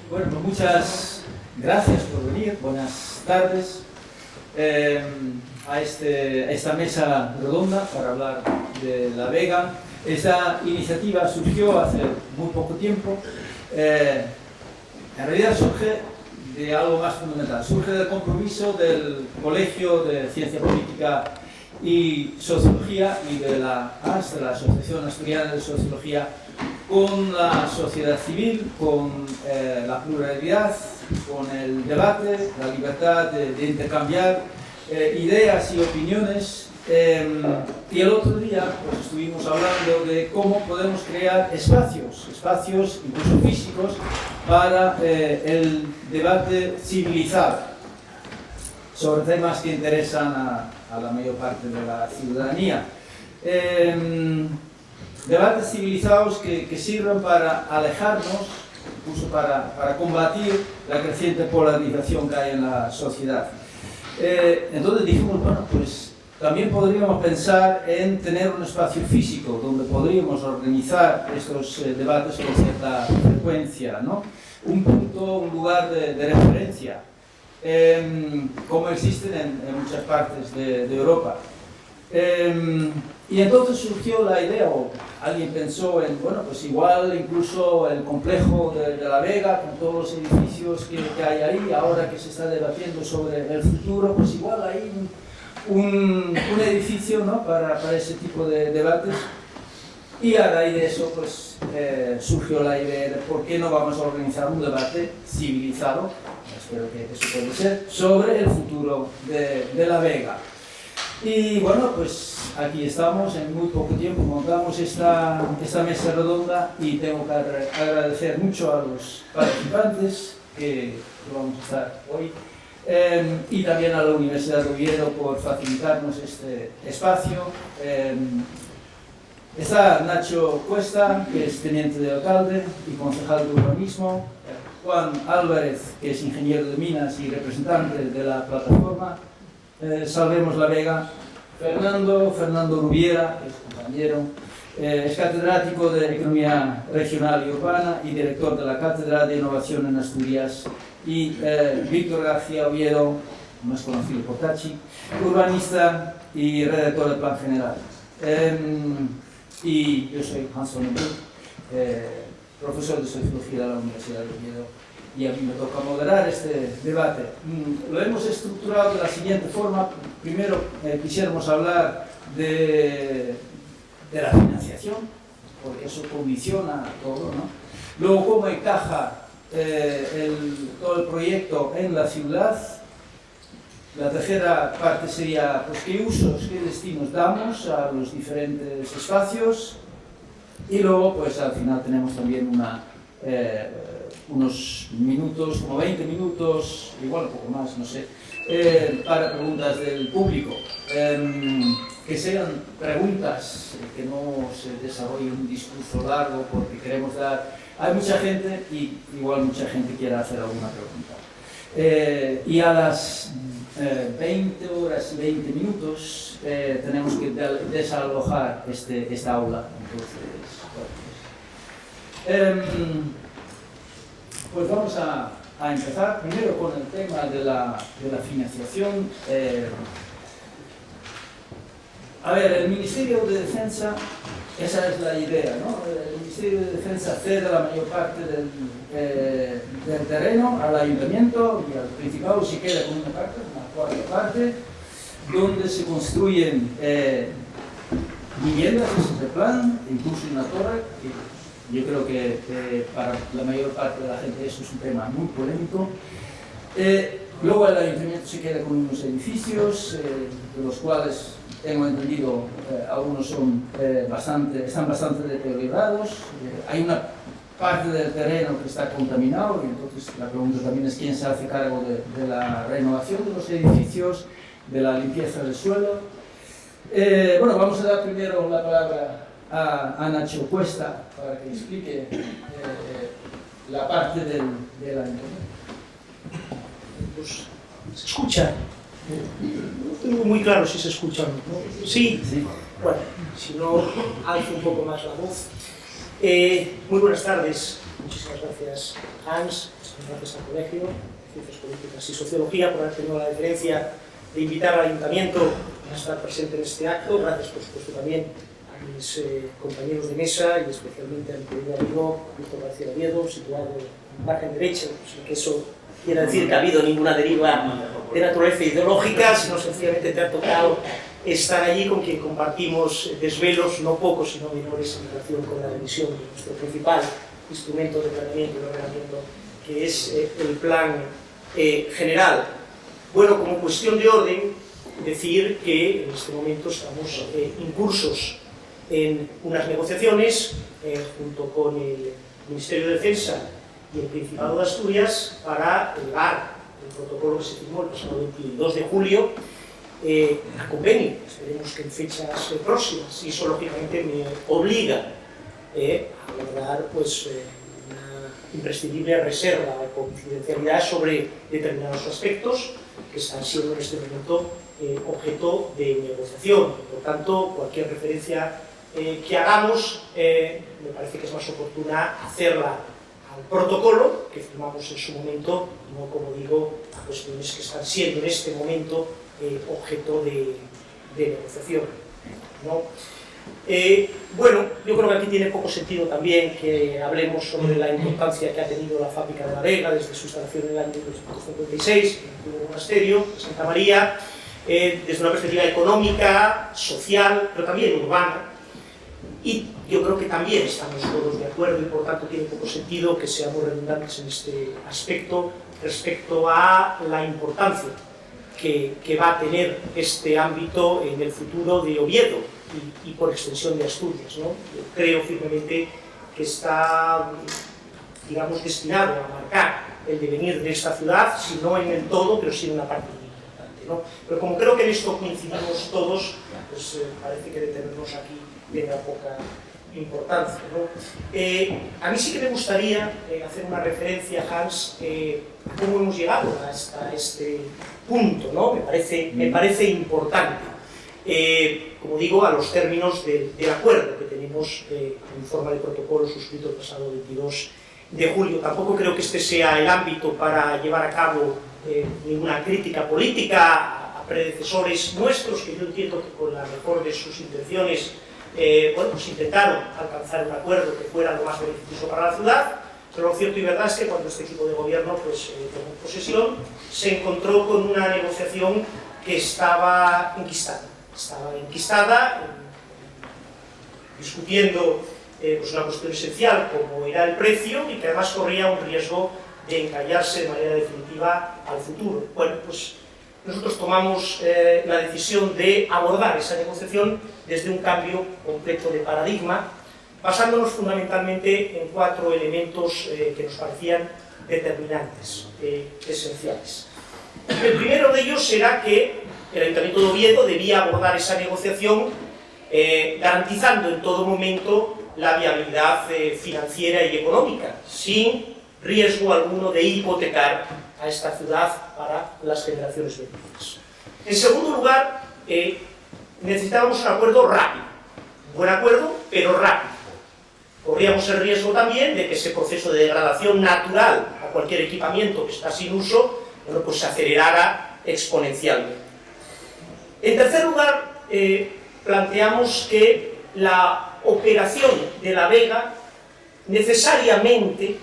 Bueno, pues muchas gracias por venir, buenas tardes a esta mesa redonda para hablar de La Vega. Esta iniciativa surgió hace muy poco tiempo, en realidad surge de algo más fundamental, surge del compromiso del Colegio de Ciencia Política y Sociología y de la Asociación Asturiana de Sociología con la sociedad civil, con la pluralidad, con el debate, la libertad de intercambiar ideas y opiniones. Y el otro día pues, estuvimos hablando de cómo podemos crear espacios incluso físicos, para el debate civilizado sobre temas que interesan a la mayor parte de la ciudadanía. Debates civilizados que sirven para alejarnos, incluso para combatir la creciente polarización que hay en la sociedad. Entonces dijimos, bueno, pues también podríamos pensar en tener un espacio físico donde podríamos organizar estos debates con cierta frecuencia, ¿no? Un punto, un lugar de referencia, como existen en muchas partes de Europa. Y entonces surgió la idea, o alguien pensó en, bueno, pues igual incluso el complejo de La Vega, con todos los edificios que hay ahí, ahora que se está debatiendo sobre el futuro, pues igual hay un edificio, ¿no?, para ese tipo de debates. Y a raíz de eso, pues, surgió la idea de por qué no vamos a organizar un debate civilizado, espero que eso puede ser, sobre el futuro de La Vega. Y bueno, pues aquí estamos, en muy poco tiempo montamos esta mesa redonda y tengo que agradecer mucho a los participantes que vamos a estar hoy y también a la Universidad de Oviedo por facilitarnos este espacio. Está Nacho Cuesta, que es teniente de alcalde y concejal de urbanismo, Juan Álvarez, que es ingeniero de minas y representante de la plataforma Salvemos La Vega, Fernando Rubiera, que es compañero, es catedrático de Economía Regional y Urbana y director de la Cátedra de Innovación en Asturias, y Víctor García Oviedo, más conocido por Tachi, urbanista y redactor del Plan General. Y yo soy Hans Sonnenberg, profesor de Sociología de la Universidad de Oviedo, y a mí me toca moderar este debate. Lo hemos estructurado de la siguiente forma. Primero quisiéramos hablar de la financiación, porque eso condiciona todo, ¿no? Luego, cómo encaja todo el proyecto en la ciudad. La tercera parte sería, pues, qué usos, qué destinos damos a los diferentes espacios. Y luego, pues, al final tenemos también unos minutos, como 20 minutos, igual un poco más, no sé, para preguntas del público. Que sean preguntas, que no se desarrolle un discurso largo, porque queremos dar... Hay mucha gente y igual mucha gente quiera hacer alguna pregunta. Y a las 20 horas y 20 minutos tenemos que desalojar esta aula. Entonces, pues vamos a empezar primero con el tema de la financiación. A ver, el Ministerio de Defensa, esa es la idea, ¿no? El Ministerio de Defensa cede la mayor parte del terreno al Ayuntamiento y al Principado, se queda con una cuarta parte, donde se construyen viviendas, ese es el plan, incluso una torre, que yo creo que para la mayor parte de la gente eso es un tema muy polémico. Luego el Ayuntamiento se queda con unos edificios, de los cuales tengo entendido algunos están bastante deteriorados. Hay una parte del terreno que está contaminado y entonces la pregunta también es quién se hace cargo de la renovación de los edificios, de la limpieza del suelo. Bueno, vamos a dar primero la palabra a Nacho Cuesta para que explique la parte del Ayuntamiento. Pues, ¿se escucha? No tengo muy claro si se escucha o no. ¿Sí? Sí. Bueno, si no, alzo un poco más la voz. Muy buenas tardes. Muchísimas gracias, Hans, muchas gracias al Colegio de Ciencias Políticas y Sociología por haber tenido la deferencia de invitar al Ayuntamiento a estar presente en este acto. Gracias, por supuesto, también a mis compañeros de mesa y especialmente a mi querido amigo Víctor García Oviedo, situado en margen derecha, sin que eso quiera decir que ha habido ninguna deriva de naturaleza ideológica, sino sencillamente te ha tocado estar allí con quien compartimos desvelos no pocos sino menores en relación con la revisión de nuestro principal instrumento de planeamiento y ordenamiento, que es el plan general. Bueno, como cuestión de orden, decir que en este momento estamos incursos en unas negociaciones junto con el Ministerio de Defensa y el Principado de Asturias para elevar el protocolo que se firmó el pasado 22 de julio a convenio. Esperemos que en fechas próximas, y eso lógicamente me obliga a guardar pues, una imprescindible reserva o confidencialidad sobre determinados aspectos que están siendo en este momento objeto de negociación. Por tanto, cualquier referencia que hagamos me parece que es más oportuna hacerla al protocolo que firmamos en su momento, y no, como digo, a cuestiones que están siendo en este momento objeto de negociación, ¿no? Bueno, yo creo que aquí tiene poco sentido también que hablemos sobre la importancia que ha tenido la fábrica de La Vega desde su instalación en el año 1956, en el monasterio de Santa María, desde una perspectiva económica, social, pero también urbana. Y yo creo que también estamos todos de acuerdo y por tanto tiene poco sentido que seamos redundantes en este aspecto respecto a la importancia que va a tener este ámbito en el futuro de Oviedo y por extensión de Asturias, ¿no? Yo creo firmemente que está, digamos, destinado a marcar el devenir de esta ciudad, si no en el todo, pero sí en una parte muy importante, ¿no? Pero como creo que en esto coincidimos todos, pues parece que detenernos aquí tenga poca importancia, ¿no? A mí sí que me gustaría hacer una referencia, Hans, a cómo hemos llegado hasta este punto, ¿no? Me parece importante, como digo, a los términos del acuerdo que tenemos en forma de protocolo suscrito el pasado 22 de julio. Tampoco creo que este sea el ámbito para llevar a cabo ninguna crítica política a predecesores nuestros, que yo entiendo que con la mejor de sus intenciones bueno, pues intentaron alcanzar un acuerdo que fuera lo más beneficioso para la ciudad, pero lo cierto y verdad es que cuando este equipo de gobierno pues, tomó posesión, se encontró con una negociación que estaba enquistada, discutiendo pues una cuestión esencial como era el precio y que además corría un riesgo de encallarse de manera definitiva al futuro. Bueno, pues nosotros tomamos la decisión de abordar esa negociación desde un cambio completo de paradigma, basándonos fundamentalmente en 4 elementos que nos parecían determinantes, esenciales. El primero de ellos era que el Ayuntamiento de Oviedo debía abordar esa negociación garantizando en todo momento la viabilidad financiera y económica, sin riesgo alguno de hipotecar a esta ciudad para las generaciones venideras. En segundo lugar, necesitábamos un acuerdo rápido, un buen acuerdo, pero rápido. Corríamos el riesgo también de que ese proceso de degradación natural a cualquier equipamiento que está sin uso, bueno, pues se acelerara exponencialmente. En tercer lugar, planteamos que la operación de La Vega necesariamente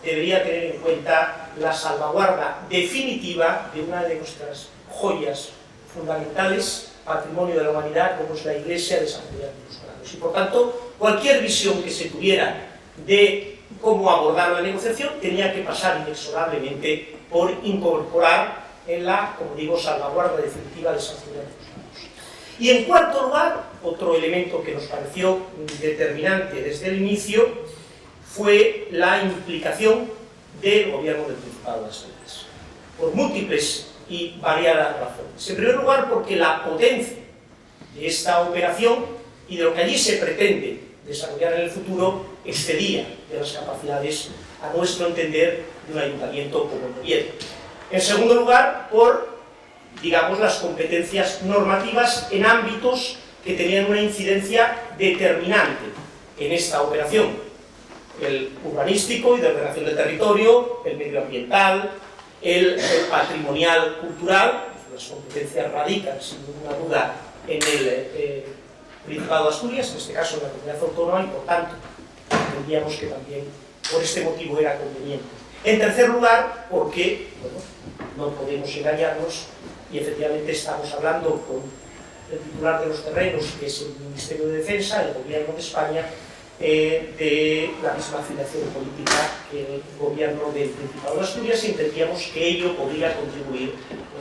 debería tener en cuenta la salvaguarda definitiva de una de nuestras joyas fundamentales, patrimonio de la humanidad, como es la iglesia de San Julián de los Prados. Y por tanto, cualquier visión que se tuviera de cómo abordar la negociación tenía que pasar inexorablemente por incorporar en la, como digo, salvaguarda definitiva de San Julián de los Prados. Y en cuarto lugar, otro elemento que nos pareció determinante desde el inicio fue la implicación del gobierno del Principado de Asturias, por múltiples y variadas razones. En primer lugar, porque la potencia de esta operación y de lo que allí se pretende desarrollar en el futuro excedía de las capacidades, a nuestro entender, de un ayuntamiento como Oviedo. En segundo lugar, por, digamos, las competencias normativas en ámbitos que tenían una incidencia determinante en esta operación. el urbanístico y de ordenación del territorio, el medioambiental, el patrimonial cultural. Las competencias radican, sin ninguna duda, en el Principado de Asturias, en este caso en la comunidad autónoma, y por tanto entendíamos que también por este motivo era conveniente. En tercer lugar, porque, bueno, no podemos engañarnos, y efectivamente estamos hablando con el titular de los terrenos, que es el Ministerio de Defensa, el Gobierno de España, de la misma afiliación política que el Gobierno del Principado de Asturias, y entendíamos que ello podría contribuir,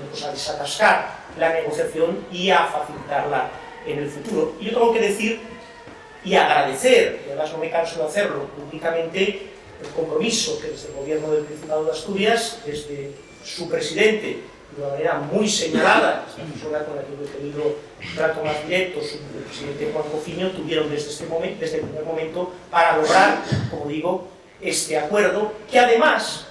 pues, a desatascar la negociación y a facilitarla en el futuro. Y yo tengo que decir y agradecer, y además no me canso de hacerlo públicamente, el compromiso que desde el Gobierno del Principado de Asturias, desde su presidente, de una manera muy señalada, esta persona con la que yo he tenido un trato más directo, el presidente Juan Cofiño, tuvieron desde el primer momento para lograr, como digo, este acuerdo, que además,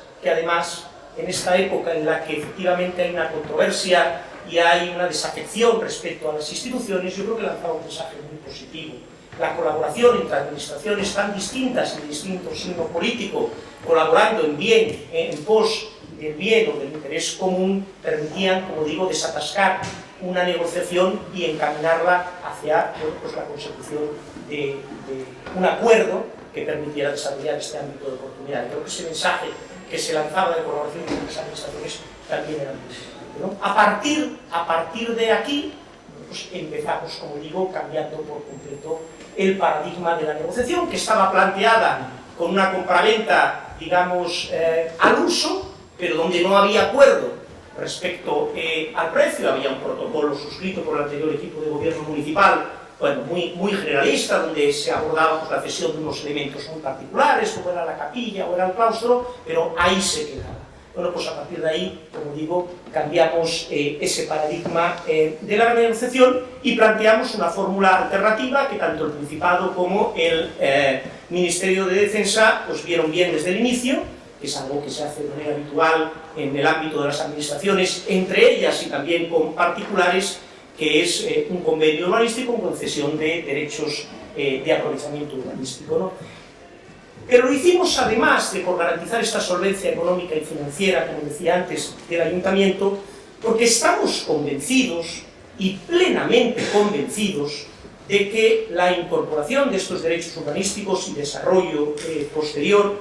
en esta época en la que efectivamente hay una controversia y hay una desafección respecto a las instituciones, yo creo que lanzaba un mensaje muy positivo. La colaboración entre administraciones tan distintas y de distinto signo político, colaborando en bien, en pos del bien o del interés común, permitían, como digo, desatascar una negociación y encaminarla hacia, bueno, pues la consecución de un acuerdo que permitiera desarrollar este ámbito de oportunidad. Creo que ese mensaje que se lanzaba de colaboración entre las administraciones también era muy importante, ¿no? A partir de aquí, pues empezamos, como digo, cambiando por completo el paradigma de la negociación, que estaba planteada con una compraventa, digamos, al uso, pero donde no había acuerdo respecto al precio. Había un protocolo suscrito por el anterior equipo de gobierno municipal, bueno, muy generalista, donde se abordaba, pues, la cesión de unos elementos muy particulares, como era la capilla o era el claustro, pero ahí se quedaba. Bueno, pues a partir de ahí, como digo, cambiamos ese paradigma de la negociación y planteamos una fórmula alternativa que tanto el Principado como el Ministerio de Defensa pues vieron bien desde el inicio, que es algo que se hace de manera habitual en el ámbito de las administraciones, entre ellas y también con particulares, que es un convenio urbanístico con concesión de derechos de aprovechamiento urbanístico, ¿no? Pero lo hicimos además de por garantizar esta solvencia económica y financiera, como decía antes, del Ayuntamiento, porque estamos convencidos y plenamente convencidos de que la incorporación de estos derechos urbanísticos y desarrollo posterior,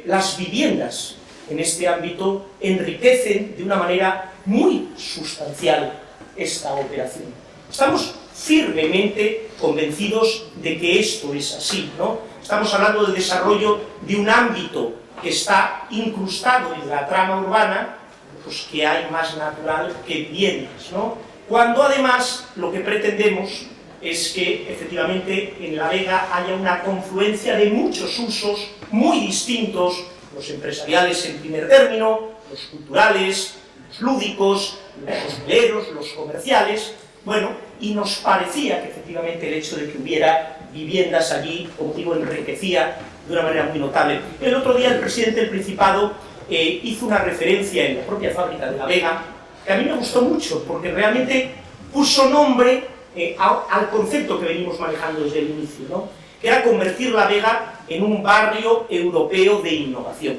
las viviendas en este ámbito enriquecen de una manera muy sustancial esta operación. Estamos firmemente convencidos de que esto es así, ¿no? Estamos hablando del desarrollo de un ámbito que está incrustado en la trama urbana, pues que hay más natural que viviendas, ¿no? Cuando además lo que pretendemos es que efectivamente en La Vega haya una confluencia de muchos usos muy distintos, los empresariales en primer término, los culturales, los lúdicos, los hosteleros, los comerciales. Bueno, y nos parecía que efectivamente el hecho de que hubiera viviendas allí, como digo, enriquecía de una manera muy notable. El otro día el presidente del Principado hizo una referencia en la propia fábrica de La Vega, que a mí me gustó mucho, porque realmente puso nombre al concepto que venimos manejando desde el inicio, ¿no? Que era convertir La Vega en un barrio europeo de innovación.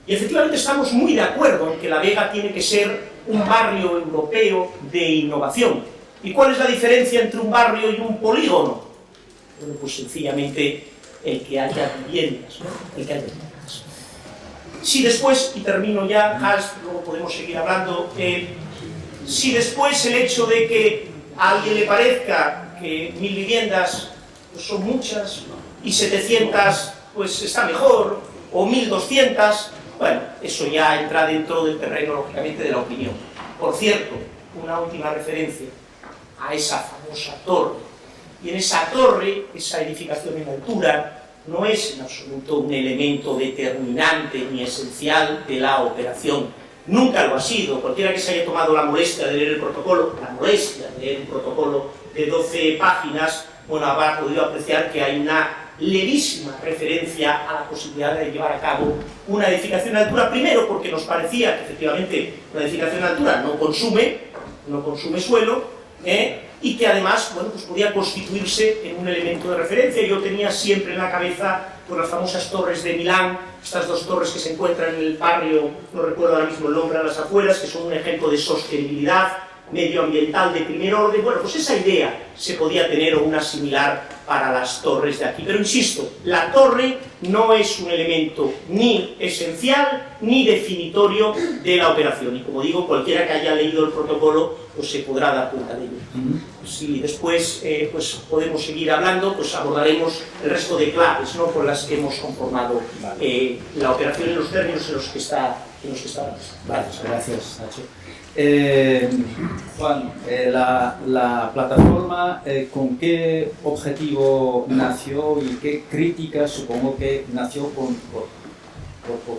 Y efectivamente estamos muy de acuerdo en que La Vega tiene que ser un barrio europeo de innovación. ¿Y cuál es la diferencia entre un barrio y un polígono? Bueno, pues sencillamente el que haya viviendas, ¿no? El que haya viviendas. Si después, y termino ya, Hans, luego podemos seguir hablando, si después el hecho de que a alguien le parezca que 1000 viviendas pues son muchas y 700 pues está mejor, o 1200, bueno, eso ya entra dentro del terreno, lógicamente, de la opinión. Por cierto, una última referencia a esa famosa torre. Y en esa torre, esa edificación en altura, no es en absoluto un elemento determinante ni esencial de la operación. Nunca lo ha sido. Cualquiera que se haya tomado la molestia de leer el protocolo, un protocolo de 12 páginas, bueno, habrá podido apreciar que hay una levísima referencia a la posibilidad de llevar a cabo una edificación en altura, primero porque nos parecía que efectivamente una edificación en altura no consume suelo, y que además, bueno, pues podía constituirse en un elemento de referencia. Yo tenía siempre en la cabeza pues, las famosas torres de Milán, estas dos torres que se encuentran en el barrio, no recuerdo ahora mismo el nombre, a las afueras, que son un ejemplo de sostenibilidad medioambiental de primer orden. Bueno, pues esa idea se podía tener o una similar para las torres de aquí. Pero insisto, la torre no es un elemento ni esencial ni definitorio de la operación. Y como digo, cualquiera que haya leído el protocolo pues se podrá dar cuenta de ello. Si después pues podemos seguir hablando, pues abordaremos el resto de claves, ¿no?, con las que hemos conformado la operación en los términos en los que está. Gracias, Nacho. Juan, la plataforma, ¿con qué objetivo nació y qué críticas? Supongo que nació por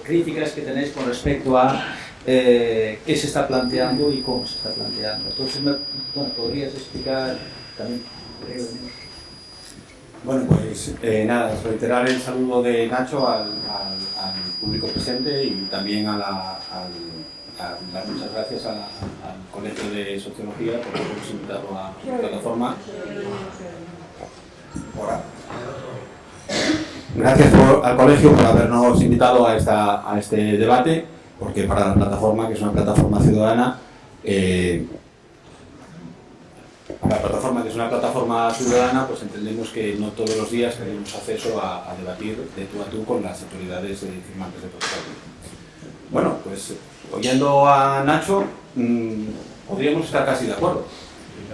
críticas que tenéis con respecto a qué se está planteando y cómo se está planteando. Entonces, ¿podrías explicar también brevemente? Bueno, pues nada, reiterar el saludo de Nacho al público presente y también muchas gracias al Colegio de Sociología por habernos invitado a la plataforma. Gracias al Colegio por habernos invitado a este debate, porque para la plataforma, que es una plataforma ciudadana, pues entendemos que no todos los días tenemos acceso a debatir de tú a tú con las autoridades firmantes de protocolo. Bueno, pues oyendo a Nacho, podríamos estar casi de acuerdo,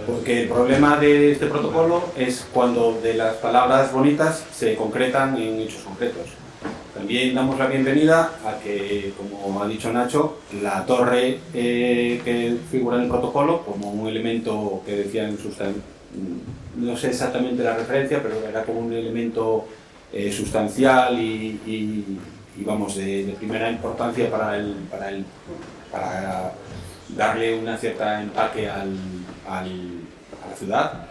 porque el problema de este protocolo es cuando de las palabras bonitas se concretan en hechos concretos. También damos la bienvenida a que, como ha dicho Nacho, la torre que figura en el protocolo como un elemento que decían no sé exactamente la referencia, pero era como un elemento sustancial y vamos, de primera importancia para darle una cierta empaque a la ciudad,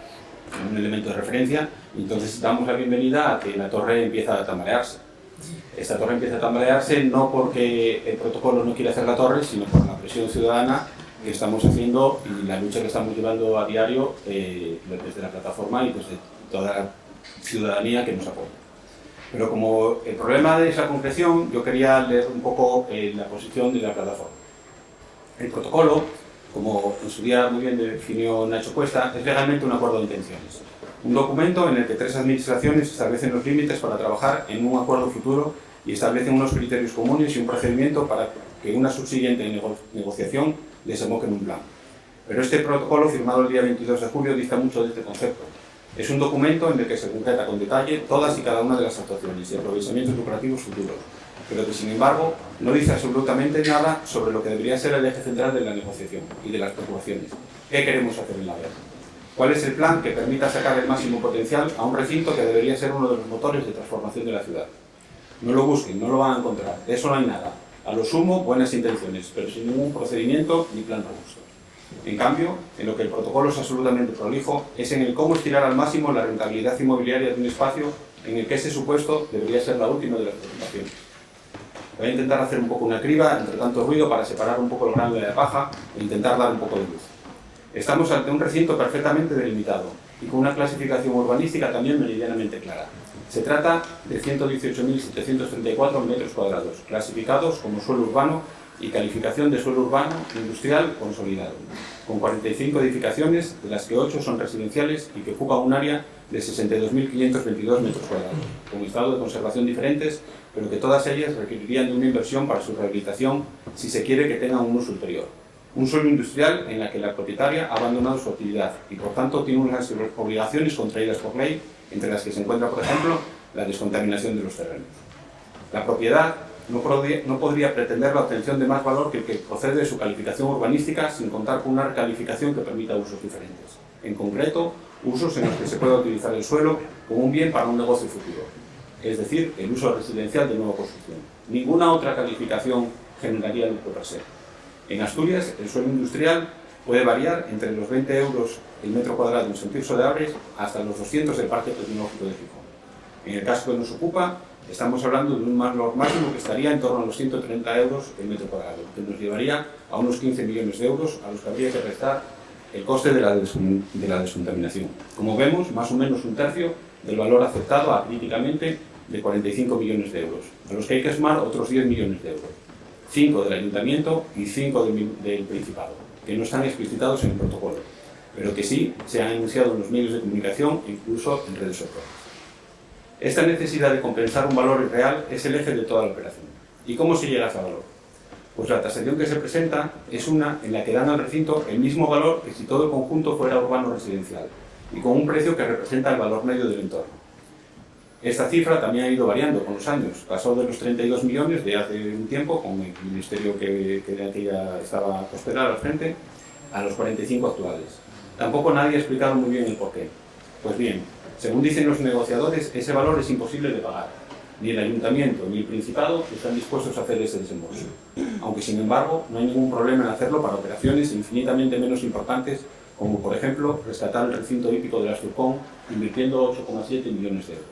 un elemento de referencia. Entonces damos la bienvenida a que la torre empieza a tambalearse. Esta torre empieza a tambalearse no porque el protocolo no quiere hacer la torre, sino por la presión ciudadana que estamos haciendo y la lucha que estamos llevando a diario desde la plataforma y desde toda la ciudadanía que nos apoya. Pero como el problema de esa concreción, yo quería leer un poco la posición de la plataforma. El protocolo, como en su día muy bien definió Nacho Cuesta, es legalmente un acuerdo de intenciones. Un documento en el que tres administraciones establecen los límites para trabajar en un acuerdo futuro y establecen unos criterios comunes y un procedimiento para que una subsiguiente negociación desemboque en un plan. Pero este protocolo, firmado el día 22 de julio, dista mucho de este concepto. Es un documento en el que se concreta con detalle todas y cada una de las actuaciones y aprovechamientos lucrativos futuros, pero que sin embargo no dice absolutamente nada sobre lo que debería ser el eje central de la negociación y de las preocupaciones. ¿Qué queremos hacer en la guerra? ¿Cuál es el plan que permita sacar el máximo potencial a un recinto que debería ser uno de los motores de transformación de la ciudad? No lo busquen, no lo van a encontrar, de eso no hay nada. A lo sumo, buenas intenciones, pero sin ningún procedimiento ni plan robusto. En cambio, en lo que el protocolo es absolutamente prolijo, es en el cómo estirar al máximo la rentabilidad inmobiliaria de un espacio en el que ese supuesto debería ser la última de las preocupaciones. Voy a intentar hacer un poco una criba entre tanto ruido para separar un poco el grano de la paja e intentar dar un poco de luz. Estamos ante un recinto perfectamente delimitado y con una clasificación urbanística también meridianamente clara. Se trata de 118.734 metros cuadrados, clasificados como suelo urbano y calificación de suelo urbano industrial consolidado, con 45 edificaciones, de las que 8 son residenciales y que ocupan un área de 62.522 metros cuadrados, con estado de conservación diferentes, pero que todas ellas requerirían de una inversión para su rehabilitación si se quiere que tengan un uso ulterior. Un suelo industrial en la que la propietaria ha abandonado su actividad y por tanto tiene unas obligaciones contraídas por ley, entre las que se encuentra, por ejemplo, la descontaminación de los terrenos. La propiedad no podría pretender la obtención de más valor que el que procede de su calificación urbanística sin contar con una recalificación que permita usos diferentes. En concreto, usos en los que se pueda utilizar el suelo como un bien para un negocio futuro, es decir, el uso residencial de nueva construcción. Ninguna otra calificación generaría lucro per se. En Asturias, el suelo industrial puede variar entre los 20 euros el metro cuadrado en Sentir Soleares hasta los 200 del Parque Tecnológico de Gijón. En el caso que nos ocupa, estamos hablando de un valor máximo que estaría en torno a los 130 euros el metro cuadrado, que nos llevaría a unos 15 millones de euros a los que habría que restar el coste de la descontaminación. Como vemos, más o menos un tercio del valor aceptado acríticamente de 45 millones de euros, a los que hay que sumar otros 10 millones de euros, 5 del Ayuntamiento y 5 del Principado, que no están explicitados en el protocolo, pero que sí se han anunciado en los medios de comunicación e incluso en redes sociales. Esta necesidad de compensar un valor irreal es el eje de toda la operación. ¿Y cómo se llega a ese valor? Pues la tasación que se presenta es una en la que dan al recinto el mismo valor que si todo el conjunto fuera urbano residencial, y con un precio que representa el valor medio del entorno. Esta cifra también ha ido variando con los años. Pasó de los 32 millones de hace un tiempo, con el ministerio que de aquella estaba Cospedal al frente, a los 45 actuales. Tampoco nadie ha explicado muy bien el porqué. Pues bien, según dicen los negociadores, ese valor es imposible de pagar. Ni el Ayuntamiento ni el Principado están dispuestos a hacer ese desembolso. Aunque, sin embargo, no hay ningún problema en hacerlo para operaciones infinitamente menos importantes, como por ejemplo rescatar el recinto hípico de la Asturcón invirtiendo 8,7 millones de euros.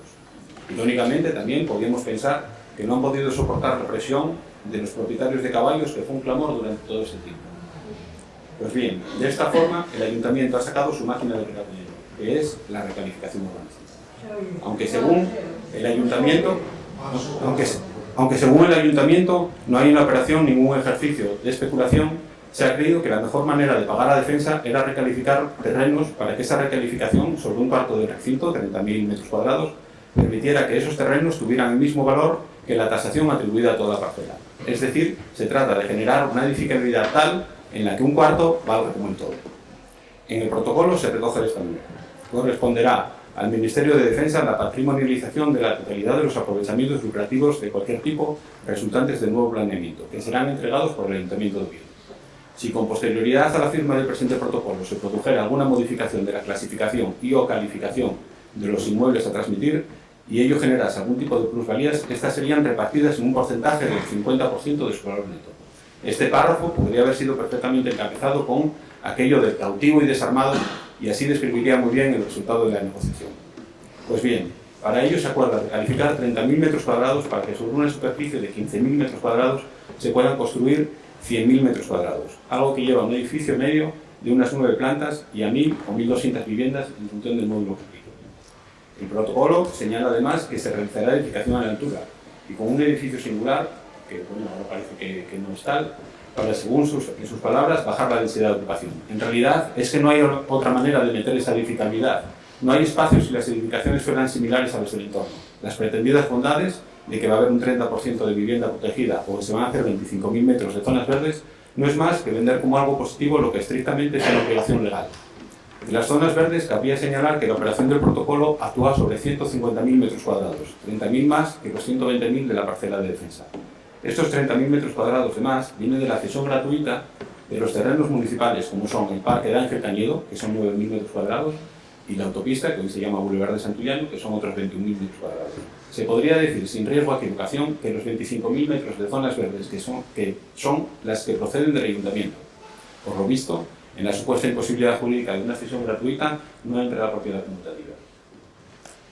Irónicamente, también podríamos pensar que no han podido soportar la presión de los propietarios de caballos, que fue un clamor durante todo este tiempo. Pues bien, de esta forma, el Ayuntamiento ha sacado su máquina de recaudar dinero, que es la recalificación urbanística. Aunque según el Ayuntamiento no hay en la operación ningún ejercicio de especulación, se ha creído que la mejor manera de pagar la defensa era recalificar terrenos para que esa recalificación sobre un cuarto del recinto, 30.000 metros cuadrados, permitiera que esos terrenos tuvieran el mismo valor que la tasación atribuida a toda la parcela. Es decir, se trata de generar una edificabilidad tal en la que un cuarto valga como el todo. En el protocolo se recoge de esta manera. Corresponderá al Ministerio de Defensa la patrimonialización de la totalidad de los aprovechamientos lucrativos de cualquier tipo resultantes del nuevo planeamiento, que serán entregados por el Ayuntamiento de Oviedo. Si con posterioridad a la firma del presente protocolo se produjera alguna modificación de la clasificación y o calificación de los inmuebles a transmitir y ello generase algún tipo de plusvalías, estas serían repartidas en un porcentaje del 50% de su valor neto. Este párrafo podría haber sido perfectamente encabezado con aquello del cautivo y desarmado, y así describiría muy bien el resultado de la negociación. Pues bien, para ello se acuerda recalificar 30.000 metros cuadrados para que sobre una superficie de 15.000 metros cuadrados se puedan construir 100.000 metros cuadrados, algo que lleva a un edificio medio de unas 9 plantas y a 1.000 o 1.200 viviendas en función del módulo público. El protocolo señala además que se realizará edificación a la altura y con un edificio singular, que bueno, ahora parece que no es tal, para, según en sus palabras, bajar la densidad de ocupación. En realidad es que no hay otra manera de meter esa edificabilidad. No hay espacio si las edificaciones fueran similares a las del entorno. Las pretendidas bondades de que va a haber un 30% de vivienda protegida o que se van a hacer 25.000 metros de zonas verdes no es más que vender como algo positivo lo que estrictamente es una obligación legal. En las zonas verdes cabría señalar que la operación del protocolo actúa sobre 150.000 metros cuadrados, 30.000 más que los 120.000 de la parcela de defensa. Estos 30.000 metros cuadrados de más vienen de la cesión gratuita de los terrenos municipales, como son el Parque de Ángel Cañedo, que son 9.000 metros cuadrados, y la autopista, que hoy se llama Boulevard de Santullano, que son otros 21.000 metros cuadrados. Se podría decir, sin riesgo a equivocación, que los 25.000 metros de zonas verdes que son las que proceden del Ayuntamiento. Por lo visto, en la supuesta imposibilidad jurídica de una cesión gratuita no entra la propiedad conmutativa.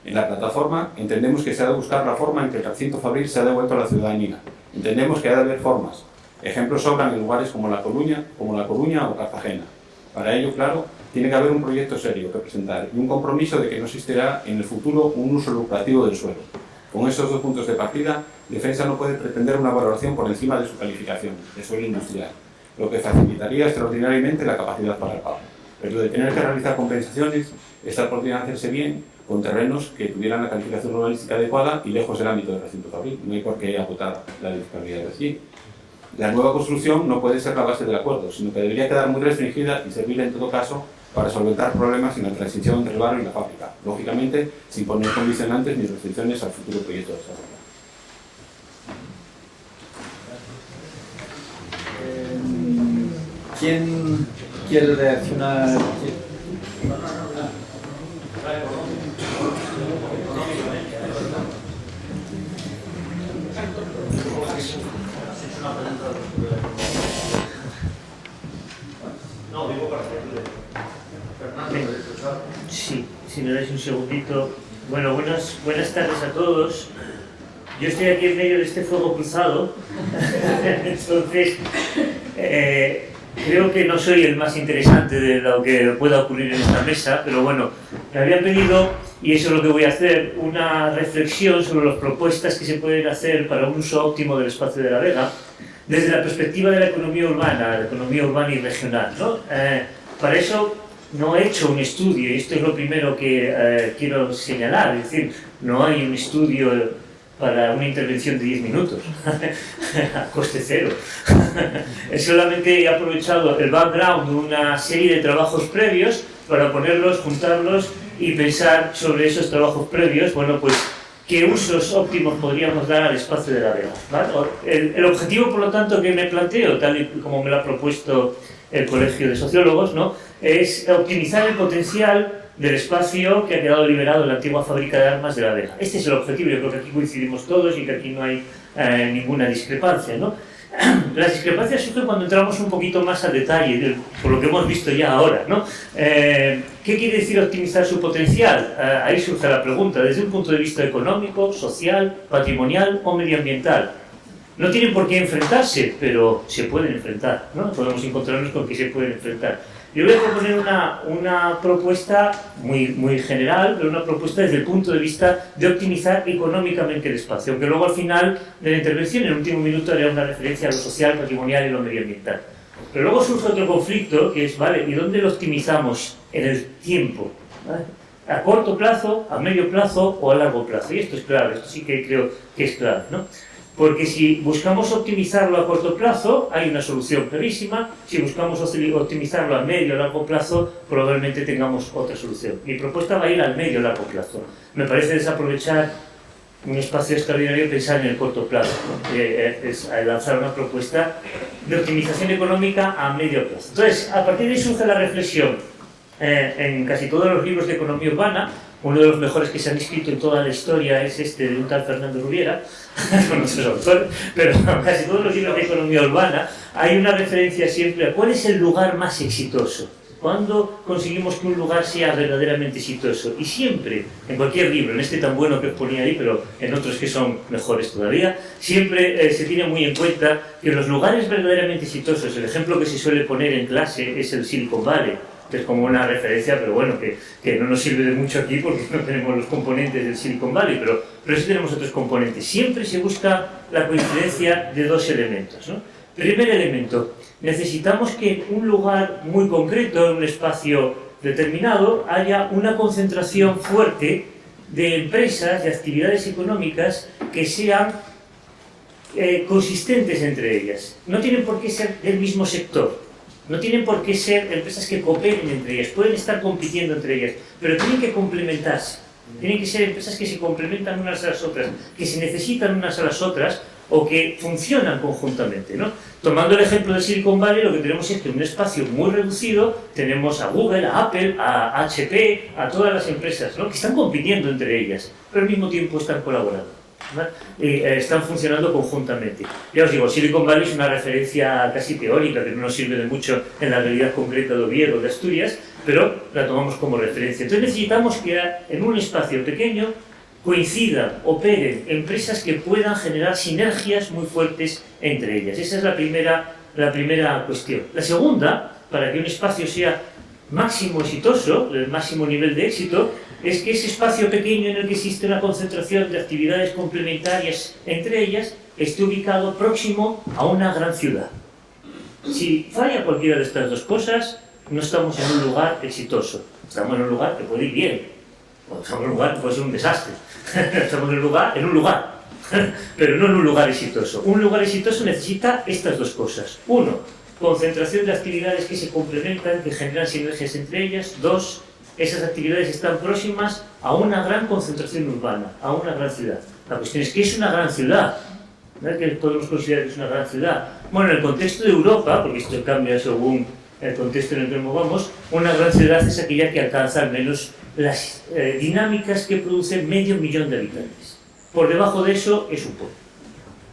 En la plataforma entendemos que se ha de buscar la forma en que el recinto fabril se ha devuelto a la ciudadanía. Entendemos que ha de haber formas. Ejemplos sobran en lugares como La Coruña o Cartagena. Para ello, claro, tiene que haber un proyecto serio que presentar y un compromiso de que no existirá en el futuro un uso lucrativo del suelo. Con estos dos puntos de partida, Defensa no puede pretender una valoración por encima de su calificación de suelo industrial, lo que facilitaría extraordinariamente la capacidad para el pago. Pero de tener que realizar compensaciones, esta podría hacerse bien con terrenos que tuvieran la calificación urbanística adecuada y lejos del ámbito del recinto fabril. No hay por qué agotar la edificabilidad de allí. La nueva construcción no puede ser la base del acuerdo, sino que debería quedar muy restringida y servir en todo caso para solventar problemas en la transición entre el barrio y la fábrica, lógicamente sin poner condicionantes ni restricciones al futuro proyecto de desarrollo. ¿Quién quiere reaccionar? No, digo para Fernando. Sí, si me dais un segundito. Bueno, buenas tardes a todos. Yo estoy aquí en medio de este fuego cruzado. Entonces, creo que no soy el más interesante de lo que pueda ocurrir en esta mesa, pero bueno, me habían pedido, y eso es lo que voy a hacer, una reflexión sobre las propuestas que se pueden hacer para un uso óptimo del espacio de la Vega, desde la perspectiva de la economía urbana y regional, ¿no? Para eso no he hecho un estudio, y esto es lo primero que quiero señalar, es decir, no hay un estudio para una intervención de 10 minutos, a coste cero. Solamente he aprovechado el background de una serie de trabajos previos para ponerlos, juntarlos y pensar sobre esos trabajos previos, bueno, pues, qué usos óptimos podríamos dar al espacio de la Vega, ¿vale? El objetivo, por lo tanto, que me planteo, tal y como me lo ha propuesto el Colegio de Sociólogos, ¿no?, es optimizar el potencial del espacio que ha quedado liberado en la antigua fábrica de armas de la Vega. Este es el objetivo, yo creo que aquí coincidimos todos y que aquí no hay ninguna discrepancia, ¿no? Las discrepancias surgen cuando entramos un poquito más al detalle, por lo que hemos visto ya ahora, ¿no? ¿Qué quiere decir optimizar su potencial? Ahí surge la pregunta, desde un punto de vista económico, social, patrimonial o medioambiental. No tienen por qué enfrentarse, pero se pueden enfrentar, ¿no? Podemos encontrarnos con que se pueden enfrentar. Yo voy a proponer una propuesta muy general, pero una propuesta desde el punto de vista de optimizar económicamente el espacio, aunque luego al final de la intervención, en el último minuto, haré una referencia a lo social, patrimonial y lo medioambiental. Pero luego surge otro conflicto, que es, ¿vale?, ¿y dónde lo optimizamos en el tiempo? ¿Vale? ¿A corto plazo, a medio plazo o a largo plazo? Y esto es clave, esto sí que creo que es clave, ¿no? Porque si buscamos optimizarlo a corto plazo, hay una solución clarísima. Si buscamos optimizarlo a medio o largo plazo, probablemente tengamos otra solución. Mi propuesta va a ir al medio o largo plazo. Me parece desaprovechar un espacio extraordinario pensar en el corto plazo, ¿no? Es lanzar una propuesta de optimización económica a medio plazo. Entonces, a partir de ahí surge la reflexión. En casi todos los libros de economía urbana, uno de los mejores que se han escrito en toda la historia es este de un tal Fernando Rubiera, con otros autores, pero en casi todos los libros de economía urbana hay una referencia siempre a cuál es el lugar más exitoso. ¿Cuándo conseguimos que un lugar sea verdaderamente exitoso? Y siempre, en cualquier libro, en este tan bueno que os ponía ahí, pero en otros que son mejores todavía, siempre se tiene muy en cuenta que los lugares verdaderamente exitosos, el ejemplo que se suele poner en clase es el Silicon Valley, que es como una referencia, pero bueno, que no nos sirve de mucho aquí porque no tenemos los componentes del Silicon Valley, pero sí tenemos otros componentes. Siempre se busca la coincidencia de dos elementos, ¿no? Primer elemento, necesitamos que en un lugar muy concreto, en un espacio determinado, haya una concentración fuerte de empresas, de actividades económicas que sean consistentes entre ellas. No tienen por qué ser del mismo sector. No tienen por qué ser empresas que cooperen entre ellas, pueden estar compitiendo entre ellas, pero tienen que complementarse. Tienen que ser empresas que se complementan unas a las otras, que se necesitan unas a las otras o que funcionan conjuntamente, ¿no? Tomando el ejemplo de Silicon Valley, lo que tenemos es que en un espacio muy reducido tenemos a Google, a Apple, a HP, a todas las empresas, ¿no?, que están compitiendo entre ellas, pero al mismo tiempo están colaborando, ¿vale? Están funcionando conjuntamente. Ya os digo, Silicon Valley es una referencia casi teórica que no nos sirve de mucho en la realidad concreta de Oviedo, de Asturias, pero la tomamos como referencia. Entonces necesitamos que en un espacio pequeño coincidan, operen empresas que puedan generar sinergias muy fuertes entre ellas. Esa es la primera cuestión. La segunda, para que un espacio sea máximo exitoso, el máximo nivel de éxito, es que ese espacio pequeño en el que existe una concentración de actividades complementarias entre ellas esté ubicado próximo a una gran ciudad. Si falla cualquiera de estas dos cosas, no estamos en un lugar exitoso. Estamos en un lugar que puede ir bien, o estamos en un lugar que puede ser un desastre. Estamos en un lugar, pero no en un lugar exitoso. Un lugar exitoso necesita estas dos cosas. Uno, concentración de actividades que se complementan, que generan sinergias entre ellas. Dos, esas actividades están próximas a una gran concentración urbana, a una gran ciudad. La cuestión es, ¿qué es una gran ciudad? ¿Qué podemos considerar que es una gran ciudad? Bueno, en el contexto de Europa, porque esto cambia según el contexto en el que nos movamos, una gran ciudad es aquella que alcanza al menos las dinámicas que produce 500.000 de habitantes. Por debajo de eso es un pueblo.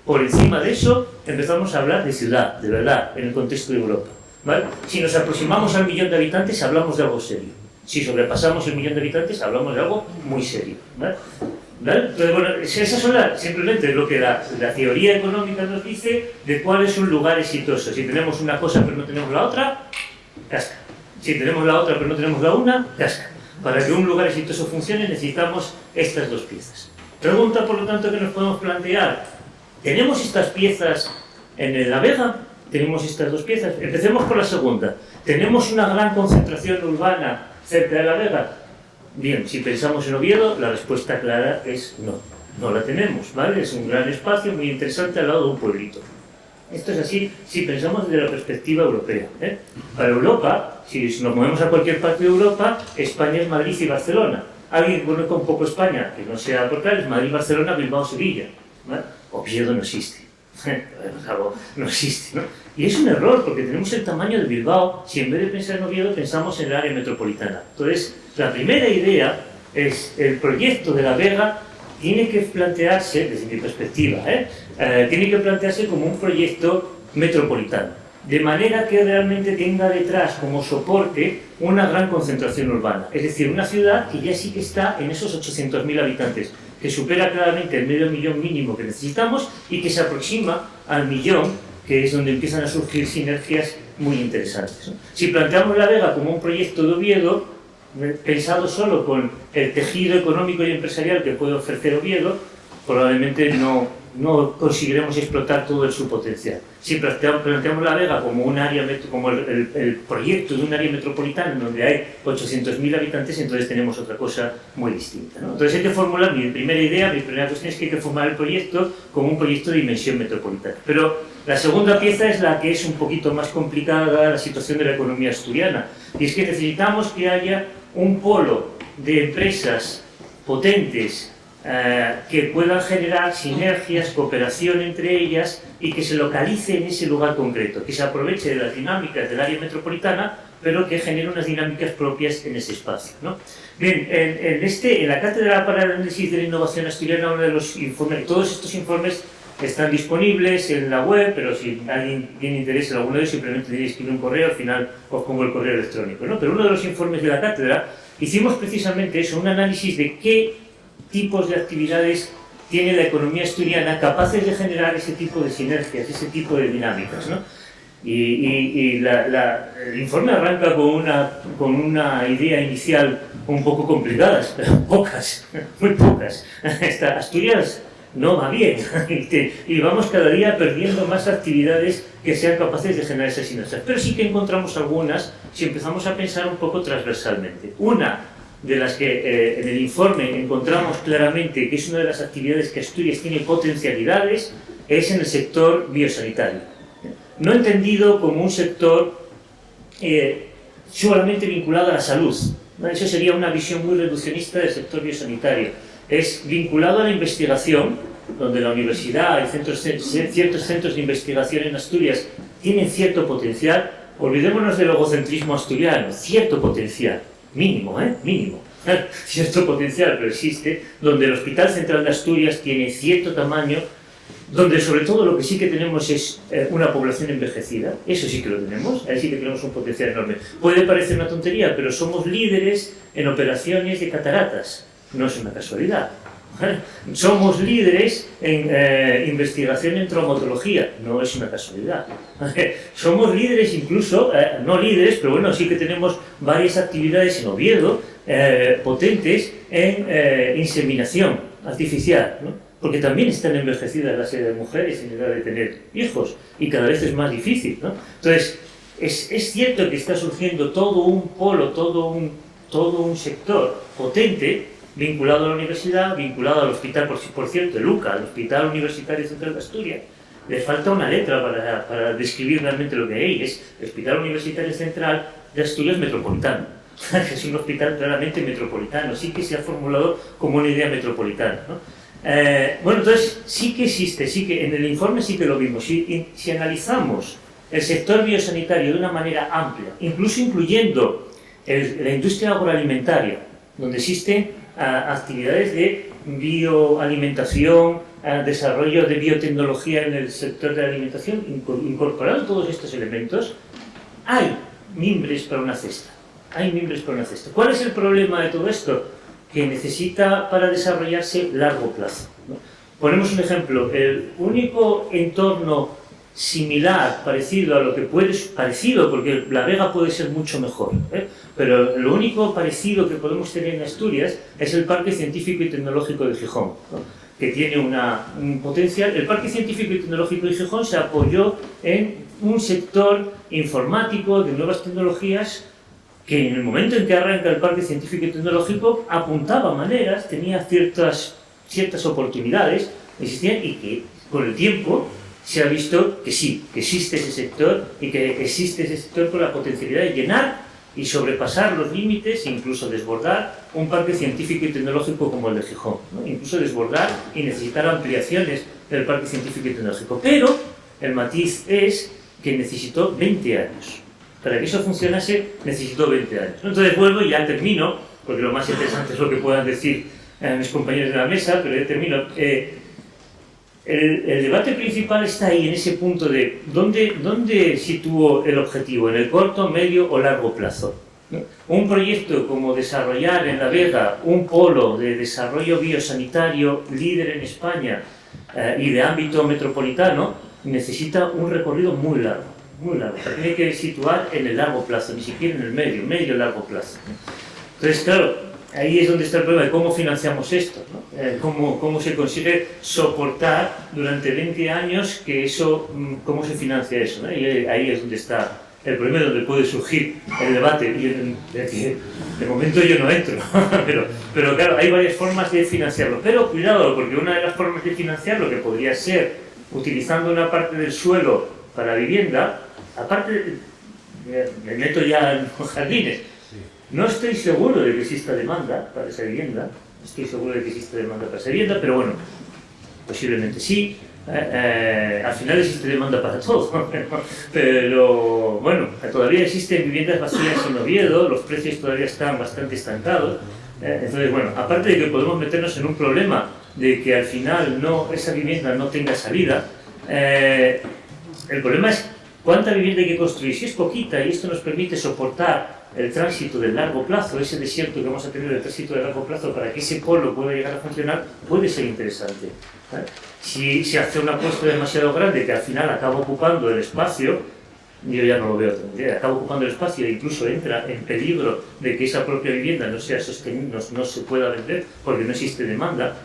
Por encima de eso empezamos a hablar de ciudad, de verdad, en el contexto de Europa, ¿vale? Si nos aproximamos al 1.000.000 de habitantes hablamos de algo serio. Si sobrepasamos el 1.000.000 de habitantes hablamos de algo muy serio, ¿vale? ¿vale? Entonces, bueno, esas son simplemente lo que la teoría económica nos dice de cuál es un lugar exitoso. Si tenemos una cosa pero no tenemos la otra, casca. Si tenemos la otra pero no tenemos la una, casca. Para que un lugar exitoso funcione necesitamos estas dos piezas. Pregunta, por lo tanto, que nos podemos plantear. ¿Tenemos estas piezas en La Vega? ¿Tenemos estas dos piezas? Empecemos por la segunda. ¿Tenemos una gran concentración urbana cerca de La Vega? Bien, si pensamos en Oviedo, la respuesta clara es no. No la tenemos, ¿vale? Es un gran espacio muy interesante al lado de un pueblito. Esto es así si pensamos desde la perspectiva europea, ¿eh? Para Europa, si nos movemos a cualquier parte de Europa, España es Madrid y Barcelona. Alguien que conozca un poco España, que no sea por claro, es Madrid, Barcelona, Bilbao, Sevilla, ¿vale? Oviedo no existe. No existe, ¿no? Y es un error, porque tenemos el tamaño de Bilbao, si en vez de pensar en Oviedo pensamos en el área metropolitana. Entonces, la primera idea es el proyecto de La Vega tiene que plantearse, desde mi perspectiva, tiene que plantearse como un proyecto metropolitano, de manera que realmente tenga detrás como soporte una gran concentración urbana, es decir, una ciudad que ya sí que está en esos 800.000 habitantes, que supera claramente el medio millón mínimo que necesitamos y que se aproxima al millón, que es donde empiezan a surgir sinergias muy interesantes, ¿no? Si planteamos La Vega como un proyecto de Oviedo, pensado solo con el tejido económico y empresarial que puede ofrecer Oviedo, probablemente no conseguiremos explotar todo su potencial. Si planteamos La Vega como un área, como el proyecto de un área metropolitana donde hay 800.000 habitantes, entonces tenemos otra cosa muy distinta, ¿no? Entonces hay que formular, mi primera cuestión es que hay que formar el proyecto como un proyecto de dimensión metropolitana. Pero la segunda pieza es la que es un poquito más complicada, la situación de la economía asturiana, y es que necesitamos que haya un polo de empresas potentes que puedan generar sinergias, cooperación entre ellas y que se localice en ese lugar concreto, que se aproveche de las dinámicas del área metropolitana, pero que genere unas dinámicas propias en ese espacio, ¿no? Bien, en la Cátedra para el Análisis de la Innovación Asturiana, uno de los informes, todos estos informes están disponibles en la web, pero si alguien tiene interés en alguno de ellos, simplemente tenéis que escribir un correo, al final os pongo el correo electrónico, ¿no? Pero uno de los informes de la cátedra hicimos precisamente eso, un análisis de qué tipos de actividades tiene la economía asturiana capaces de generar ese tipo de sinergias, ese tipo de dinámicas, ¿no? Y el informe arranca con una idea inicial un poco complicada, pero pocas, muy pocas. Asturias no va bien y vamos cada día perdiendo más actividades que sean capaces de generar esas sinergias. Pero sí que encontramos algunas si empezamos a pensar un poco transversalmente. Una de las que en el informe encontramos claramente que es una de las actividades que Asturias tiene potencialidades es en el sector biosanitario. No entendido como un sector solamente vinculado a la salud, ¿no? Eso sería una visión muy reduccionista del sector biosanitario. Es vinculado a la investigación, donde la universidad y ciertos centros de investigación en Asturias tienen cierto potencial. Olvidémonos del egocentrismo asturiano, cierto potencial, mínimo, mínimo, cierto potencial, pero existe, donde el Hospital Central de Asturias tiene cierto tamaño, donde sobre todo lo que sí que tenemos es una población envejecida, eso sí que lo tenemos, ahí sí que tenemos un potencial enorme. Puede parecer una tontería, pero somos líderes en operaciones de cataratas, no es una casualidad. Somos líderes en investigación en traumatología, no es una casualidad. Somos líderes incluso, no líderes, pero bueno, sí que tenemos varias actividades en Oviedo potentes en inseminación artificial, ¿no? Porque también están envejecidas las mujeres en edad de tener hijos y cada vez es más difícil, ¿no? Entonces, es cierto que está surgiendo todo un polo, todo un sector potente vinculado a la universidad, vinculado al hospital, por cierto, el UCA, el Hospital Universitario Central de Asturias. Le falta una letra para describir realmente lo que hay. Es el Hospital Universitario Central de Asturias Metropolitano. Es un hospital claramente metropolitano, sí que se ha formulado como una idea metropolitana, ¿no? Bueno, entonces sí que existe, sí que en el informe sí que lo vimos. Si analizamos el sector biosanitario de una manera amplia, incluso incluyendo la industria agroalimentaria, donde existen actividades de bioalimentación, desarrollo de biotecnología en el sector de la alimentación, incorporando todos estos elementos, hay mimbres para una cesta. Hay mimbres para una cesta. ¿Cuál es el problema de todo esto? que necesita para desarrollarse largo plazo, ¿no? Ponemos un ejemplo, el único entorno similar, parecido a lo que parecido, porque La Vega puede ser mucho mejor, pero lo único parecido que podemos tener en Asturias es el Parque Científico y Tecnológico de Gijón, ¿no? Que tiene un potencial. El Parque Científico y Tecnológico de Gijón se apoyó en un sector informático de nuevas tecnologías que en el momento en que arranca el Parque Científico y Tecnológico apuntaba maneras, tenía ciertas oportunidades, existían, y que con el tiempo se ha visto que sí, que existe ese sector y que existe ese sector con la potencialidad de llenar y sobrepasar los límites, incluso desbordar un parque científico y tecnológico como el de Gijón, ¿no? Incluso desbordar y necesitar ampliaciones del parque científico y tecnológico. Pero el matiz es que necesitó 20 años. Para que eso funcionase necesitó 20 años. Entonces vuelvo y ya termino, porque lo más interesante es lo que puedan decir mis compañeros de la mesa, pero ya termino. El debate principal está ahí, en ese punto de ¿dónde sitúo el objetivo? ¿En el corto, medio o largo plazo? ¿No? Un proyecto como desarrollar en La Vega un polo de desarrollo biosanitario líder en España y de ámbito metropolitano necesita un recorrido muy largo, muy largo. Tiene que situar en el largo plazo, ni siquiera en el medio largo plazo. Entonces, claro, ahí es donde está el problema de cómo financiamos esto, ¿no? Cómo se consigue soportar durante 20 años que eso, cómo se financia eso, ¿no? Y ahí es donde está el problema, donde puede surgir el debate, y de momento yo no entro, pero claro, hay varias formas de financiarlo, pero cuidado, porque una de las formas de financiarlo, que podría ser utilizando una parte del suelo para vivienda, aparte, me meto ya en los jardines. No estoy seguro de que exista demanda para esa vivienda, pero bueno, posiblemente sí. Al final existe demanda para todo, pero bueno, todavía existen viviendas vacías en Oviedo, los precios todavía están bastante estancados. Entonces, bueno, aparte de que podemos meternos en un problema de que al final esa vivienda no tenga salida, el problema es cuánta vivienda hay que construir. Si es poquita y esto nos permite soportar el tránsito del largo plazo, ese desierto que vamos a tener del tránsito de largo plazo para que ese polo pueda llegar a funcionar, puede ser interesante. Si se hace una apuesta demasiado grande que al final acaba ocupando el espacio, yo ya no lo veo tan bien, acaba ocupando el espacio e incluso entra en peligro de que esa propia vivienda no sea sostenible, no se pueda vender porque no existe demanda.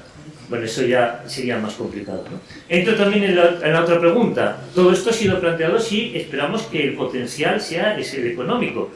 Bueno, eso ya sería más complicado, ¿no? Entro también en la otra pregunta. Todo esto ha sido planteado si esperamos que el potencial sea el económico.